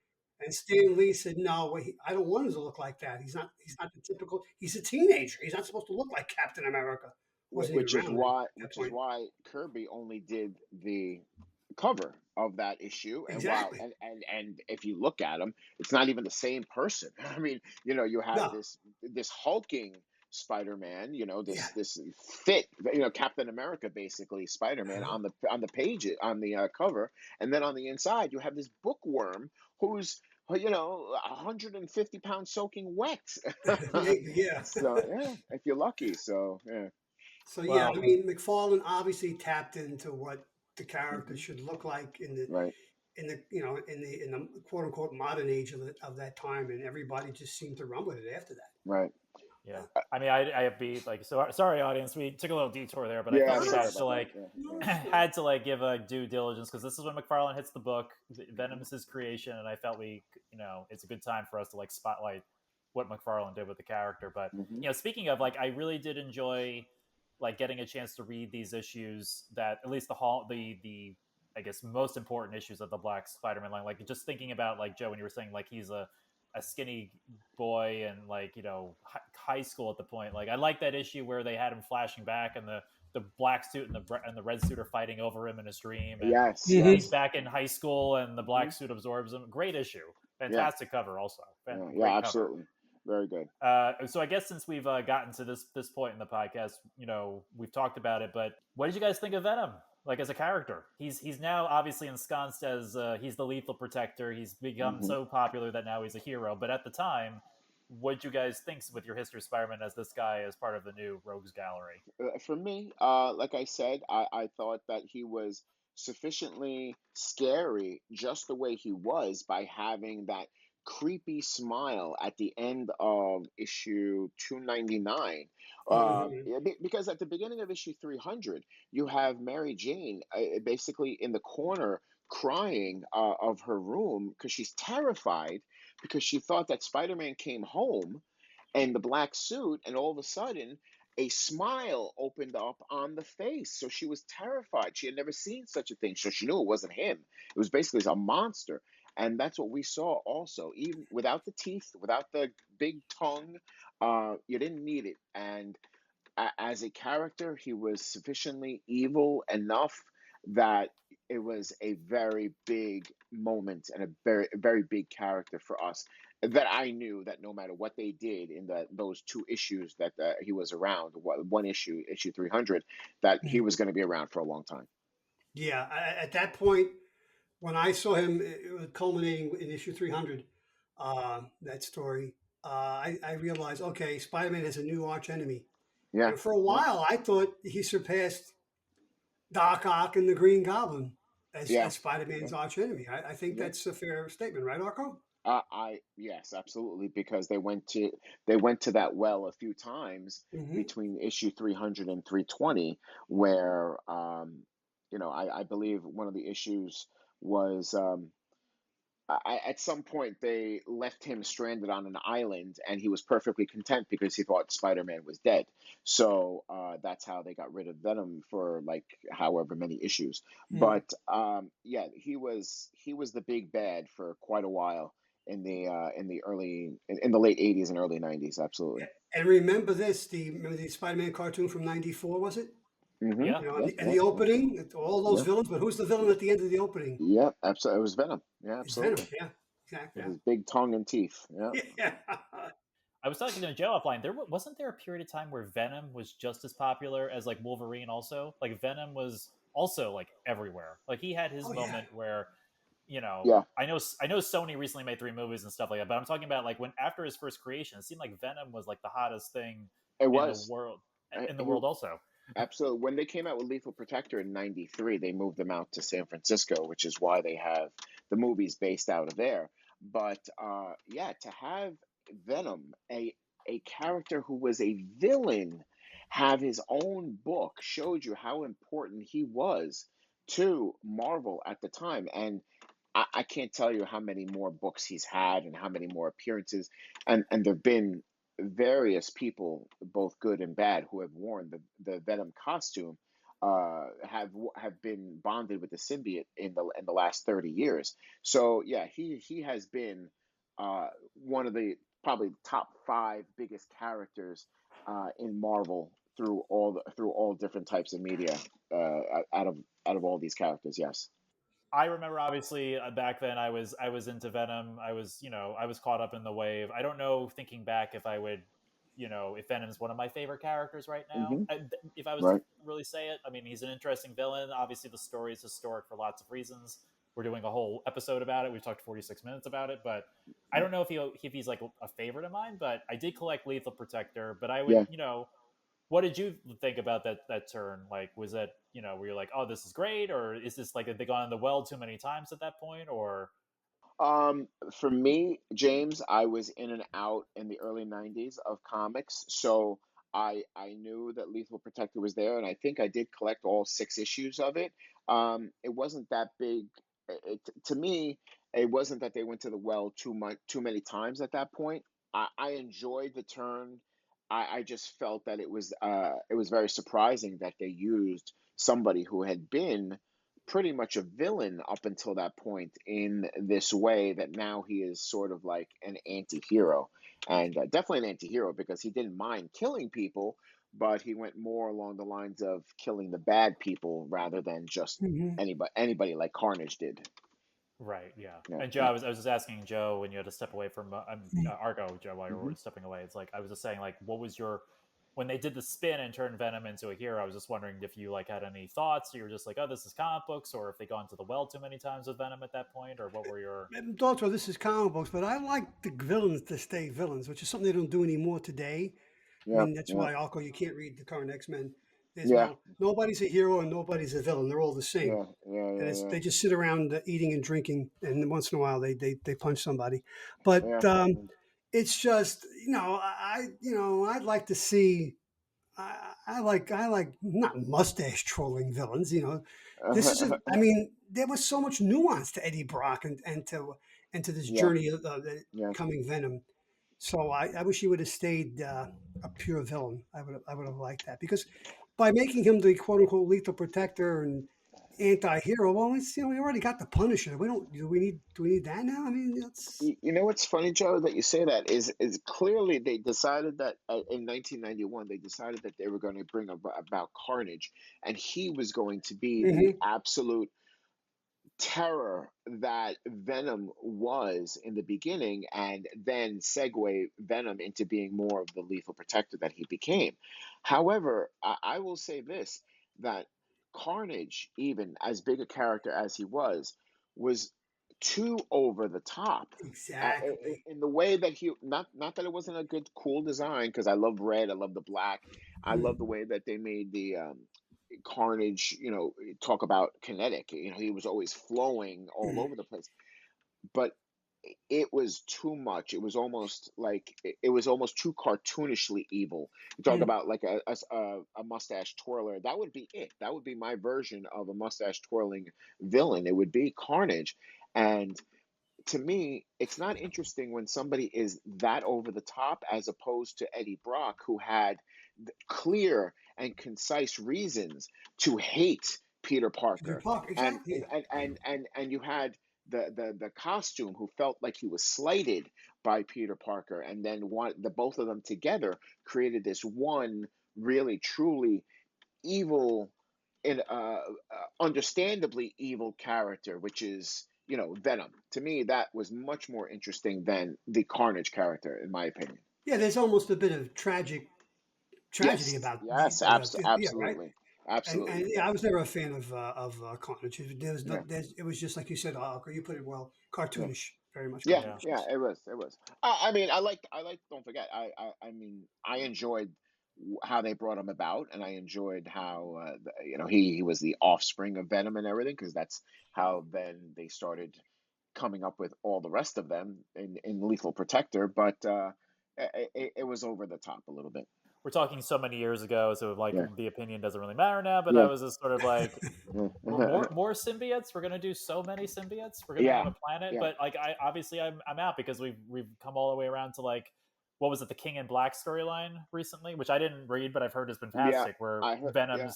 Stan Lee said, "No, I don't want him to look like that. He's not. He's not the typical. He's a teenager. He's not supposed to look like Captain America. Wasn't even around then at that Which is point. why Kirby only did the cover of that issue. And while Exactly. and if you look at him, it's not even the same person. I mean, you have No. this hulking Spider-Man, Yeah. this fit, Captain America basically Spider-Man Uh-huh. on the page on the cover, and then on the inside you have this bookworm who's 150 pounds soaking wet. Maybe. Yeah. So yeah, if you're lucky. So yeah. So yeah, I well, mean, McFarlane obviously tapped into what the character Hmm. should look like Right. in the in the quote unquote modern age of that time, and everybody just seemed to run with it after that. Right. yeah. I mean, I be like, so sorry, audience. We took a little detour there, but I Yeah, felt No, we sorry had that's to about that. like Yeah, no, yeah. that's fine. had to like give a due diligence because this is when McFarlane hits the book. Hmm. Venom's his creation, and I felt it's a good time for us to like spotlight what McFarlane did with the character. But Hmm. speaking of like, I really did enjoy like getting a chance to read these issues that at least the I guess most important issues of the Black Spider-Man line. Like just thinking about like Joe when you were saying like he's a skinny boy and like high school at the point. Like I like that issue where they had him flashing back and the black suit and the red suit are fighting over him in his dream, and Yes, he's Hmm. yes. back in high school and the Hmm. black suit absorbs him. Great issue, Yeah, fantastic cover, also yeah, yeah, great cover. absolutely. Very good. So I guess since we've gotten to this point in the podcast, we've talked about it. But what did you guys think of Venom? Like as a character, he's now obviously ensconced as he's the Lethal Protector. He's become Hmm. so popular that now he's a hero. But at the time, what did you guys think with your history of Spider-Man as this guy as part of the new Rogues Gallery? For me, like I said, I thought that he was sufficiently scary just the way he was by having that creepy smile at the end of issue 299. Hmm. Because at the beginning of issue 300, you have Mary Jane basically in the corner crying of her room because she's terrified because she thought that Spider-Man came home and the black suit, and all of a sudden a smile opened up on the face. So she was terrified. She had never seen such a thing. So she knew it wasn't him. It was basically a monster. And that's what we saw also. Even without the teeth, without the big tongue, you didn't need it. And as a character, he was sufficiently evil enough that it was a very big moment and a very big character for us that I knew that no matter what they did in those 2 issues that he was around, one issue 300, that he was going to be around for a long time. Yeah, at that point, when I saw him culminating in issue 300, that story, I realized, okay, Spider-Man has a new arch enemy. Yeah, And for a yeah, while, I thought he surpassed Doc Ock and the Green Goblin yeah, as Spider-Man's yeah, arch enemy. I think yeah. that's a fair statement, right, Arco? I Yes, absolutely, because they went to that well a few times Hmm. between issue 300 and 320, where I believe one of the issues was at some point they left him stranded on an island, and he was perfectly content because he thought Spider-Man was dead. So that's how they got rid of Venom for like however many issues. Hmm. But yeah, he was the big bad for quite a while in the late 80s and early 90s. Absolutely. And remember this: remember the Spider-Man cartoon from '94? Was it? Mm-hmm. Yeah, You know, Yeah. and Yeah. the Yeah. opening, all those Yeah. villains, but who's the villain at the end of the opening? Yeah. Absolutely. It was Venom. Yeah. It's Venom. Absolutely. Yeah, exactly. With his big tongue and teeth. Yeah. Yeah. I was talking to Joe offline. Wasn't there a period of time where Venom was just as popular as like Wolverine? Also, like Venom was also like everywhere. Like he had his Oh yeah. moment where Yeah, I know Sony recently made 3 movies and stuff like that, but I'm talking about like when after his first creation, it seemed like Venom was like the hottest thing it in the was. world in the He world also. absolutely. When they came out with Lethal Protector in '93, they moved them out to San Francisco, which is why they have the movies based out of there. But yeah, to have Venom, a character who was a villain, have his own book showed you how important he was to Marvel at the time. And I can't tell you how many more books he's had and how many more appearances. And there've been various people, both good and bad, who have worn the Venom costume, have been bonded with the symbiote in the last 30 years. So yeah, he has been one of the probably top five biggest characters in Marvel through all different types of media, out of all these characters. Yes. I remember obviously back then I was into Venom. I was I was caught up in the wave. I don't know thinking back if I would if Venom's one of my favorite characters right now. Hmm. If I was to Right. really say it, I mean he's an interesting villain. Obviously the story is historic for lots of reasons. We're doing a whole episode about it. We've talked 46 minutes about it, but I don't know if he's like a favorite of mine. But I did collect Lethal Protector. But I would Yeah. what did you think about that turn? Like, was that were you like, oh, this is great, or is this like have they gone in the well too many times at that point, or For me, James, I was in and out in the early '90s of comics, so I knew that Lethal Protector was there, and I think I did collect all 6 issues of it. It wasn't that big. To me, it wasn't that they went to the well too many times at that point. I enjoyed the turn. I just felt that it was very surprising that they used somebody who had been pretty much a villain up until that point in this way, that now he is sort of like an anti-hero, and definitely an anti-hero because he didn't mind killing people, but he went more along the lines of killing the bad people rather than just Hmm. anybody like Carnage did. right? Yeah. Yeah, And Joe, yeah, I was just asking Joe when you had to step away from Argo, Joe, while you hmm were stepping away. It's like I was just saying, like, what was your when they did the spin and turned Venom into a hero? I was just wondering if you like had any thoughts. Or you were just like, oh, this is comic books, or if they gone to the well too many times with Venom at that point, or what were your Thoughts are this is comic books, but I like the villains to stay villains, which is something they don't do anymore today. I yeah, mean, that's yeah, why Arco, you can't read the current X Men. There's yeah, nobody's a hero and nobody's a villain. They're all the same, yeah, yeah, and yeah, it's yeah, they just sit around eating and drinking, and once in a while they punch somebody. But yeah. it's just I'd like to see. I like not mustache trolling villains. This is a. I mean, there was so much nuance to Eddie Brock and to this Yeah, journey of the yeah. coming Venom. So I wish he would have stayed a pure villain. I would have liked that because by making him the quote unquote lethal protector and anti-hero, well, it's we already got the Punisher. We don't do we need that now? I mean, it's You know what's funny, Joe, that you say that is clearly they decided that in 1991 they decided that they were going to bring about Carnage, and he was going to be the hmm absolute terror that Venom was in the beginning, and then segue Venom into being more of the lethal protector that he became. However, I will say this, that Carnage, even as big a character as he was too over the top. exactly. In the way that he not that it wasn't a good cool design, because I love red, I love the black, I love the way that they made the Carnage, talk about kinetic. He was always flowing all over the place. But it was too much. It was almost like it was almost too cartoonishly evil. You talk about like a mustache twirler. That would be it. That would be my version of a mustache twirling villain. It would be Carnage. And to me, it's not interesting when somebody is that over the top as opposed to Eddie Brock, who had clear and concise reasons to hate Peter Peter Parker, Parker, and exactly. you had the costume who felt like he was slighted by Peter Parker, and then the both of them together created this one really truly evil and understandably evil character, which is Venom. To me, that was much more interesting than the Carnage character, in my opinion. Yeah, there's almost a bit of tragedy Yes, about yes, yeah, right. absolutely, Absolutely. And yeah, I was never a fan of Carnage. Yeah. It was just like you said, you put it well, Yeah. cartoonish, very much Yeah, Yeah. cartoonish. yeah, Yes. it was, it was. I mean, I like. Don't forget, I mean, I enjoyed how they brought him about, and I enjoyed how, he was the offspring of Venom and everything, because that's how then they started coming up with all the rest of them in Lethal Protector. But it was over the top a little bit. We're talking so many years ago, so like Yeah, the opinion doesn't really matter now. But I yeah, was just sort of like, yeah, more symbiotes. We're gonna do so many symbiotes. We're gonna have yeah, a planet, yeah, but like I'm out because we've come all the way around to like what was it, the King in Black storyline recently, which I didn't read, but I've heard is yeah. fantastic. Where I heard. Yeah.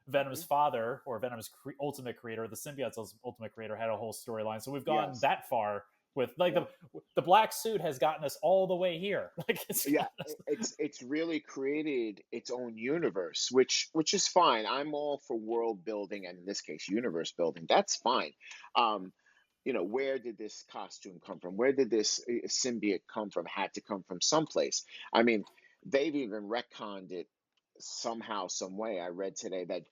Venom's father, or Venom's ultimate creator, the symbiote's ultimate creator, had a whole storyline. So we've gone Yes. that far with like Yeah. the black suit has gotten us all the way here. Like Yeah, it's really created its own universe, which is fine. I'm all for world building, and in this case universe building. That's fine. um where did this costume come from? Where did this symbiote come from? Had to come from someplace. I mean, they've even retconned it somehow, some way. I read today that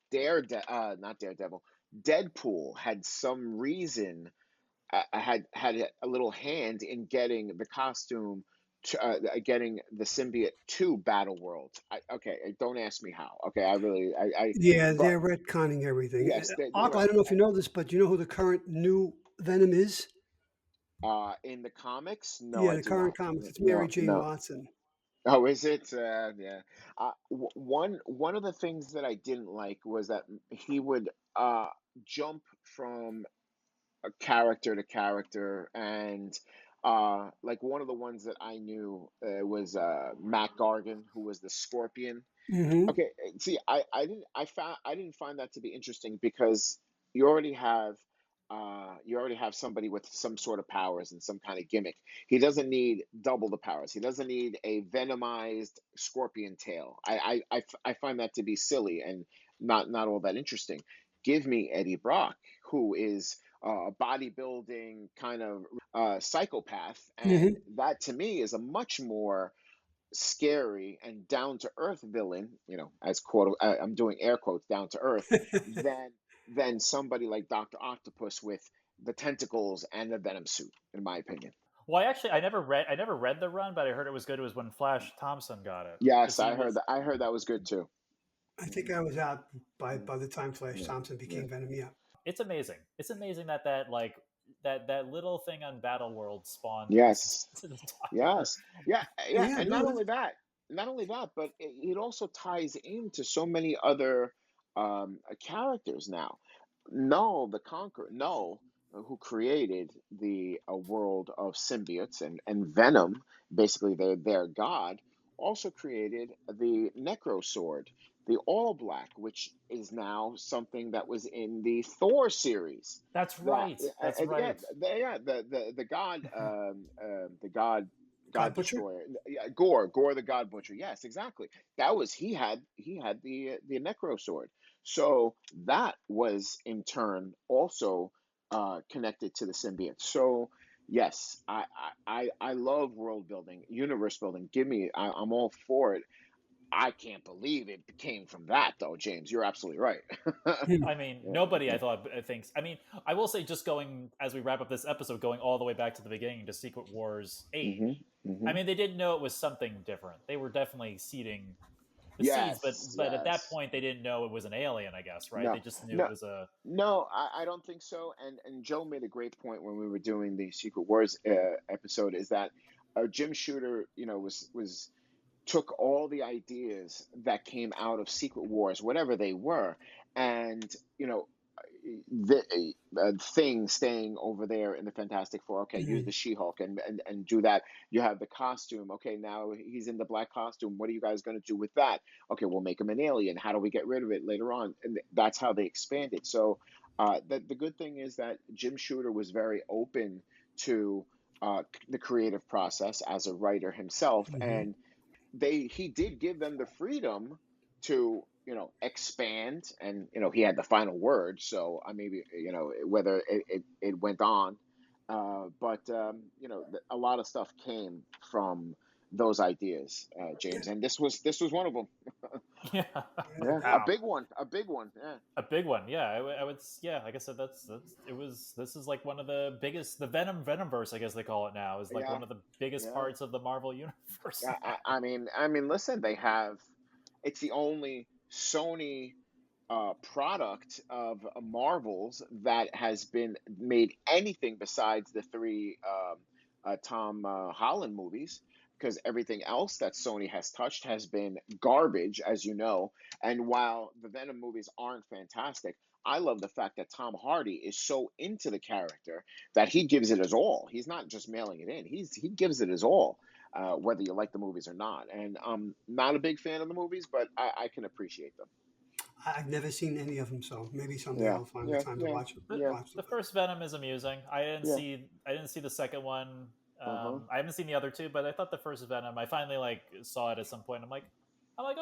not Daredevil, Deadpool had some reason, had a little hand in getting the costume getting the symbiote to Battle World. Okay, don't ask me how. Okay, I really, Yeah, but they're retconning everything. yes, Arco, I don't know if you know this, but you know who the current new Venom is? in the comics, no, Yeah, I the do current not. comics. It's Mary No, Jane no. Watson. Oh, is it? Yeah. One of the things that I didn't like was that he would jump from character to character, and like one of the ones that I knew was Matt Gargan, who was the Scorpion. Hmm. Okay, see, I didn't find that to be interesting, because you already have you already have somebody with some sort of powers and some kind of gimmick. He doesn't need double the powers. He doesn't need a venomized scorpion tail. I find that to be silly and not all that interesting. Give me Eddie Brock, who is a bodybuilding kind of psychopath, and Hmm. that to me is a much more scary and down to earth villain, as quote, I'm doing air quotes, down to earth, than somebody like Doctor Octopus with the tentacles and the venom suit, in my opinion. well, I never read the run, but I heard it was good. It was when Flash Thompson got it because Yes, he I heard was. that. I heard that was good too. I think I was out Mhm. by the time Flash Yeah, Thompson yeah, became Venom. Yeah. It's amazing. It's amazing that like that little thing on Battle World spawned yes, this entire. yes, yeah, yeah, Yeah. and No. not only that, but it also ties into so many other characters now. Null the Conqueror, Null, who created the world of symbiotes, and Venom, basically their god, also created the Necro Sword, the All Black, which is now something that was in the Thor series. That's That right. That's yeah, right. the god, the god God Butcher. destroyer, yeah, Gore the God Butcher. Yes, exactly. That was he had the Necro Sword. So that was in turn also connected to the symbiote. So yes, I love world building, universe building. I'm all for it. I can't believe it came from that, though, James. You're absolutely right. Hmm. I mean, Yeah, nobody I yeah. thought thinks. I mean, I will say, just going as we wrap up this episode, going all the way back to the beginning to Secret Wars 8. Hmm. I Hmm. mean, they didn't know it was something different. They were definitely seeding the seeds, Yes, but at that yes. point, they didn't know it was an alien. I guess, right? No, They just knew it no, was a. no. I don't think so. And Joe made a great point when we were doing the Secret Wars episode. Is that Jim Shooter, was took all the ideas that came out of Secret Wars, whatever they were, and the thing staying over there in the Fantastic Four. Okay, use Hmm. the She-Hulk and do that. You have the costume. Okay, now he's in the black costume. What are you guys going to do with that? Okay, we'll make him an alien. How do we get rid of it later on? And that's how they expanded. So the good thing is that Jim Shooter was very open to the creative process as a writer himself, Hmm. and he did give them the freedom to expand, and he had the final word. So I maybe whether it went on, but a lot of stuff came from those ideas, James, and this was one of them. Yeah. Yeah, Wow. a big one. Yeah, A big one, yeah. I would, yeah. Like I said, that's it was. This is like one of the biggest, the Venomverse, I guess they call it now, is like yeah, one of the biggest yeah. parts of the Marvel universe Yeah, now. listen, they have. It's the only Sony product of Marvel's that has been made anything besides the three Tom Holland movies, because everything else that Sony has touched has been garbage, as you know. And while the Venom movies aren't fantastic, I love the fact that Tom Hardy is so into the character that he gives it his all. He's not just mailing it in; he gives it his all, whether you like the movies or not. And I'm not a big fan of the movies, but I can appreciate them. I've never seen any of them, so maybe someday Yeah, I'll find the yeah, time to yeah, watch them. the yeah, Watch them. the first Venom is amusing. yeah. I didn't see the second one. Uh-huh. I haven't seen the other two, but I thought the first Venom. I finally like saw it at some point. I'm like,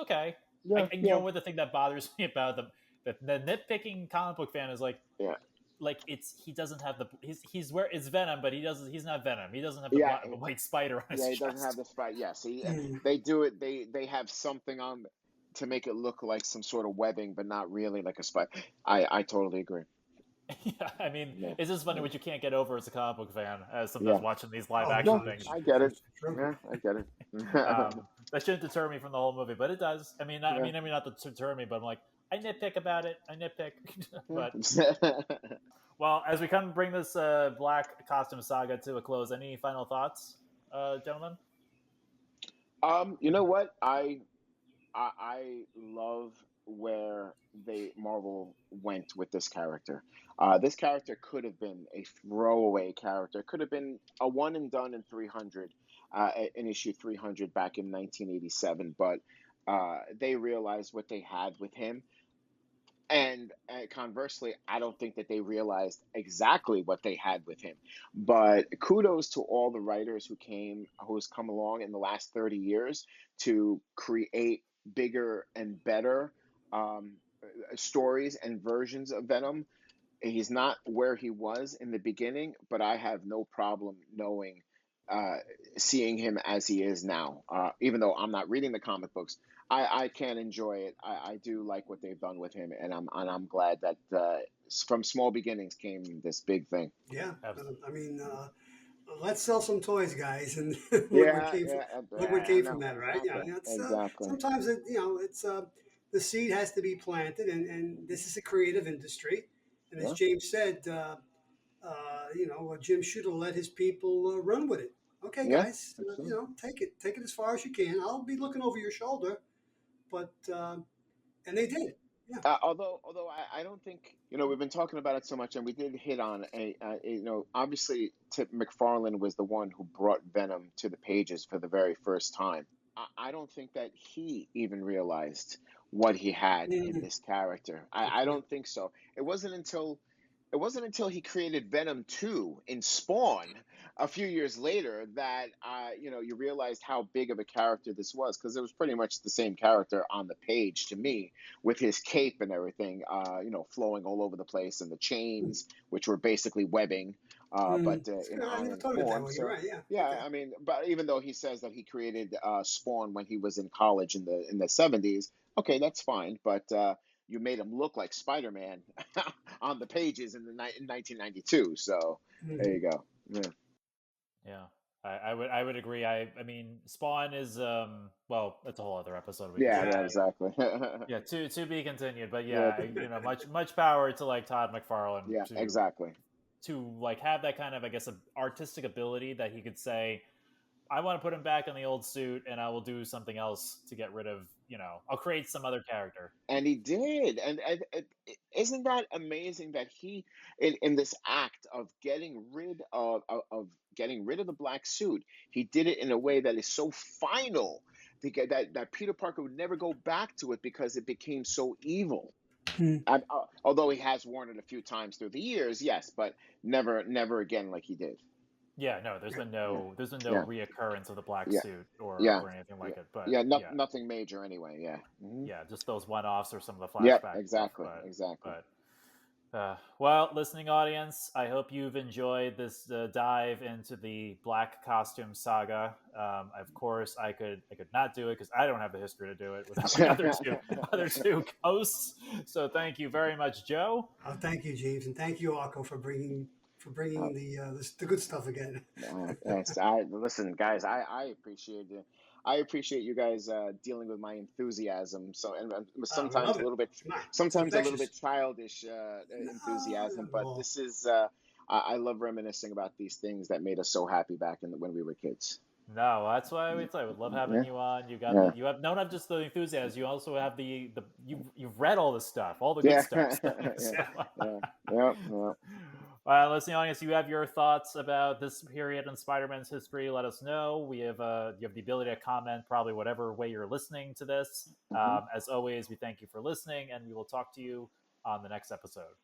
okay. Yeah, And you know yeah, what? The thing that bothers me about the nitpicking comic book fan is yeah, like he doesn't have the he's where it's Venom, but he's not Venom. He doesn't have yeah, the white spider on his yeah. He doesn't have chest. the spot. Yeah, see, Mm. they do it. They have something on to make it look like some sort of webbing, but not really like a spot. I totally agree. Yeah, I mean, Yeah, it's just funny yeah, what you can't get over as a comic book fan, sometimes yeah. watching these live Oh action No, no, things. I get it. it's true. Yeah, I get it. That shouldn't deter me from the whole movie, but it does. Yeah, I mean, not to deter me, but I'm like, I nitpick about it. I nitpick, but yeah. well, as we kind of bring this black costume saga to a close, any final thoughts, gentlemen? You know what? I love where they Marvel went with this character. This character could have been a throwaway character. Could have been a one and done in 300, in issue 300 back in 1987. But they realized what they had with him, and conversely, I don't think that they realized exactly what they had with him. But kudos to all the writers who's come along in the last 30 years to create bigger and better um, stories and versions of Venom. He's not where he was in the beginning, but I have no problem knowing, uh, seeing him as he is now. Even though I'm not reading the comic books, I can enjoy it. I do like what they've done with him, and I'm glad that from small beginnings came this big thing. Yeah, Absolutely. I mean, let's sell some toys, guys, and Yeah, yeah, look what I came from know that, right? Yeah, exactly, it's exactly. sometimes it's the seed has to be planted, and this is a creative industry, and as Yeah, James said, Jim should have let his people run with it. Okay, yeah. guys, Absolutely. take it as far as you can. I'll be looking over your shoulder, but and they did. Yeah. Although I don't think, we've been talking about it so much, and we did hit on obviously Tip McFarlane was the one who brought Venom to the pages for the very first time. I don't think that he even realized what he had in Mm, this character. good I point. don't think so. It wasn't until he created Venom 2 in Spawn a few years later that you realized how big of a character this was, because it was pretty much the same character on the page to me, with his cape and everything, flowing all over the place, and the chains, which were basically webbing, but It's in good. I never iron thought of it that form. way. You're So right. Yeah. yeah, Okay. I mean, but even though he says that he created Spawn when he was in college in the 70s, okay, that's fine. But you made him look like Spider-Man on the pages in 1992. So there Mhm. you go. Yeah, Yeah, I would agree. I mean, Spawn is well, that's a whole other episode we could yeah, do. yeah, Yeah. But exactly. yeah, to be continued. But Yeah, yeah, much power to like Todd McFarlane yeah, exactly. to like have that kind of, I guess, artistic ability that he could say, I want to put him back in the old suit, and I will do something else to get rid of, I'll create some other character. And he did. And isn't that amazing that he, in this act of getting rid of the black suit, he did it in a way that is so final, to get that Peter Parker would never go back to it because it became so evil. Hmm. Although he has worn it a few times through the years, yes, but never again like he did. Yeah, no, Yeah. Yeah, there's been no yeah, reoccurrence of the black yeah, suit yeah, or anything yeah, like it. But yeah. yeah, Nothing major anyway. Yeah. yeah, just those one offs or some of the Yep, flashback stuff. exactly, exactly. But Well, listening audience, I hope you've enjoyed this dive into the Black Costume Saga. Of course, I could not do it because I don't have the history to do it without the other two hosts. So thank you very much, Joe. Thank you, James, and thank you, Arco, for bringing the good stuff again. Yes, I listen, guys. I appreciate it. I appreciate you guys dealing with my enthusiasm. So, and We love it. Come on, it's sometimes a little infectious. bit childish No, enthusiasm. But well, this is, I love reminiscing about these things that made us so happy back when we were kids. No, that's why we say I would love having Yeah, you on. You got yeah, you have not just the enthusiasm, you also have the you've read all the stuff, all the good yeah, stuff. yeah, So, yeah, yeah, yeah. listening audience, you have your thoughts about this period in Spider-Man's history. Let us know. We have you have the ability to comment probably whatever way you're listening to this. Mhm. As always, we thank you for listening, and we will talk to you on the next episode.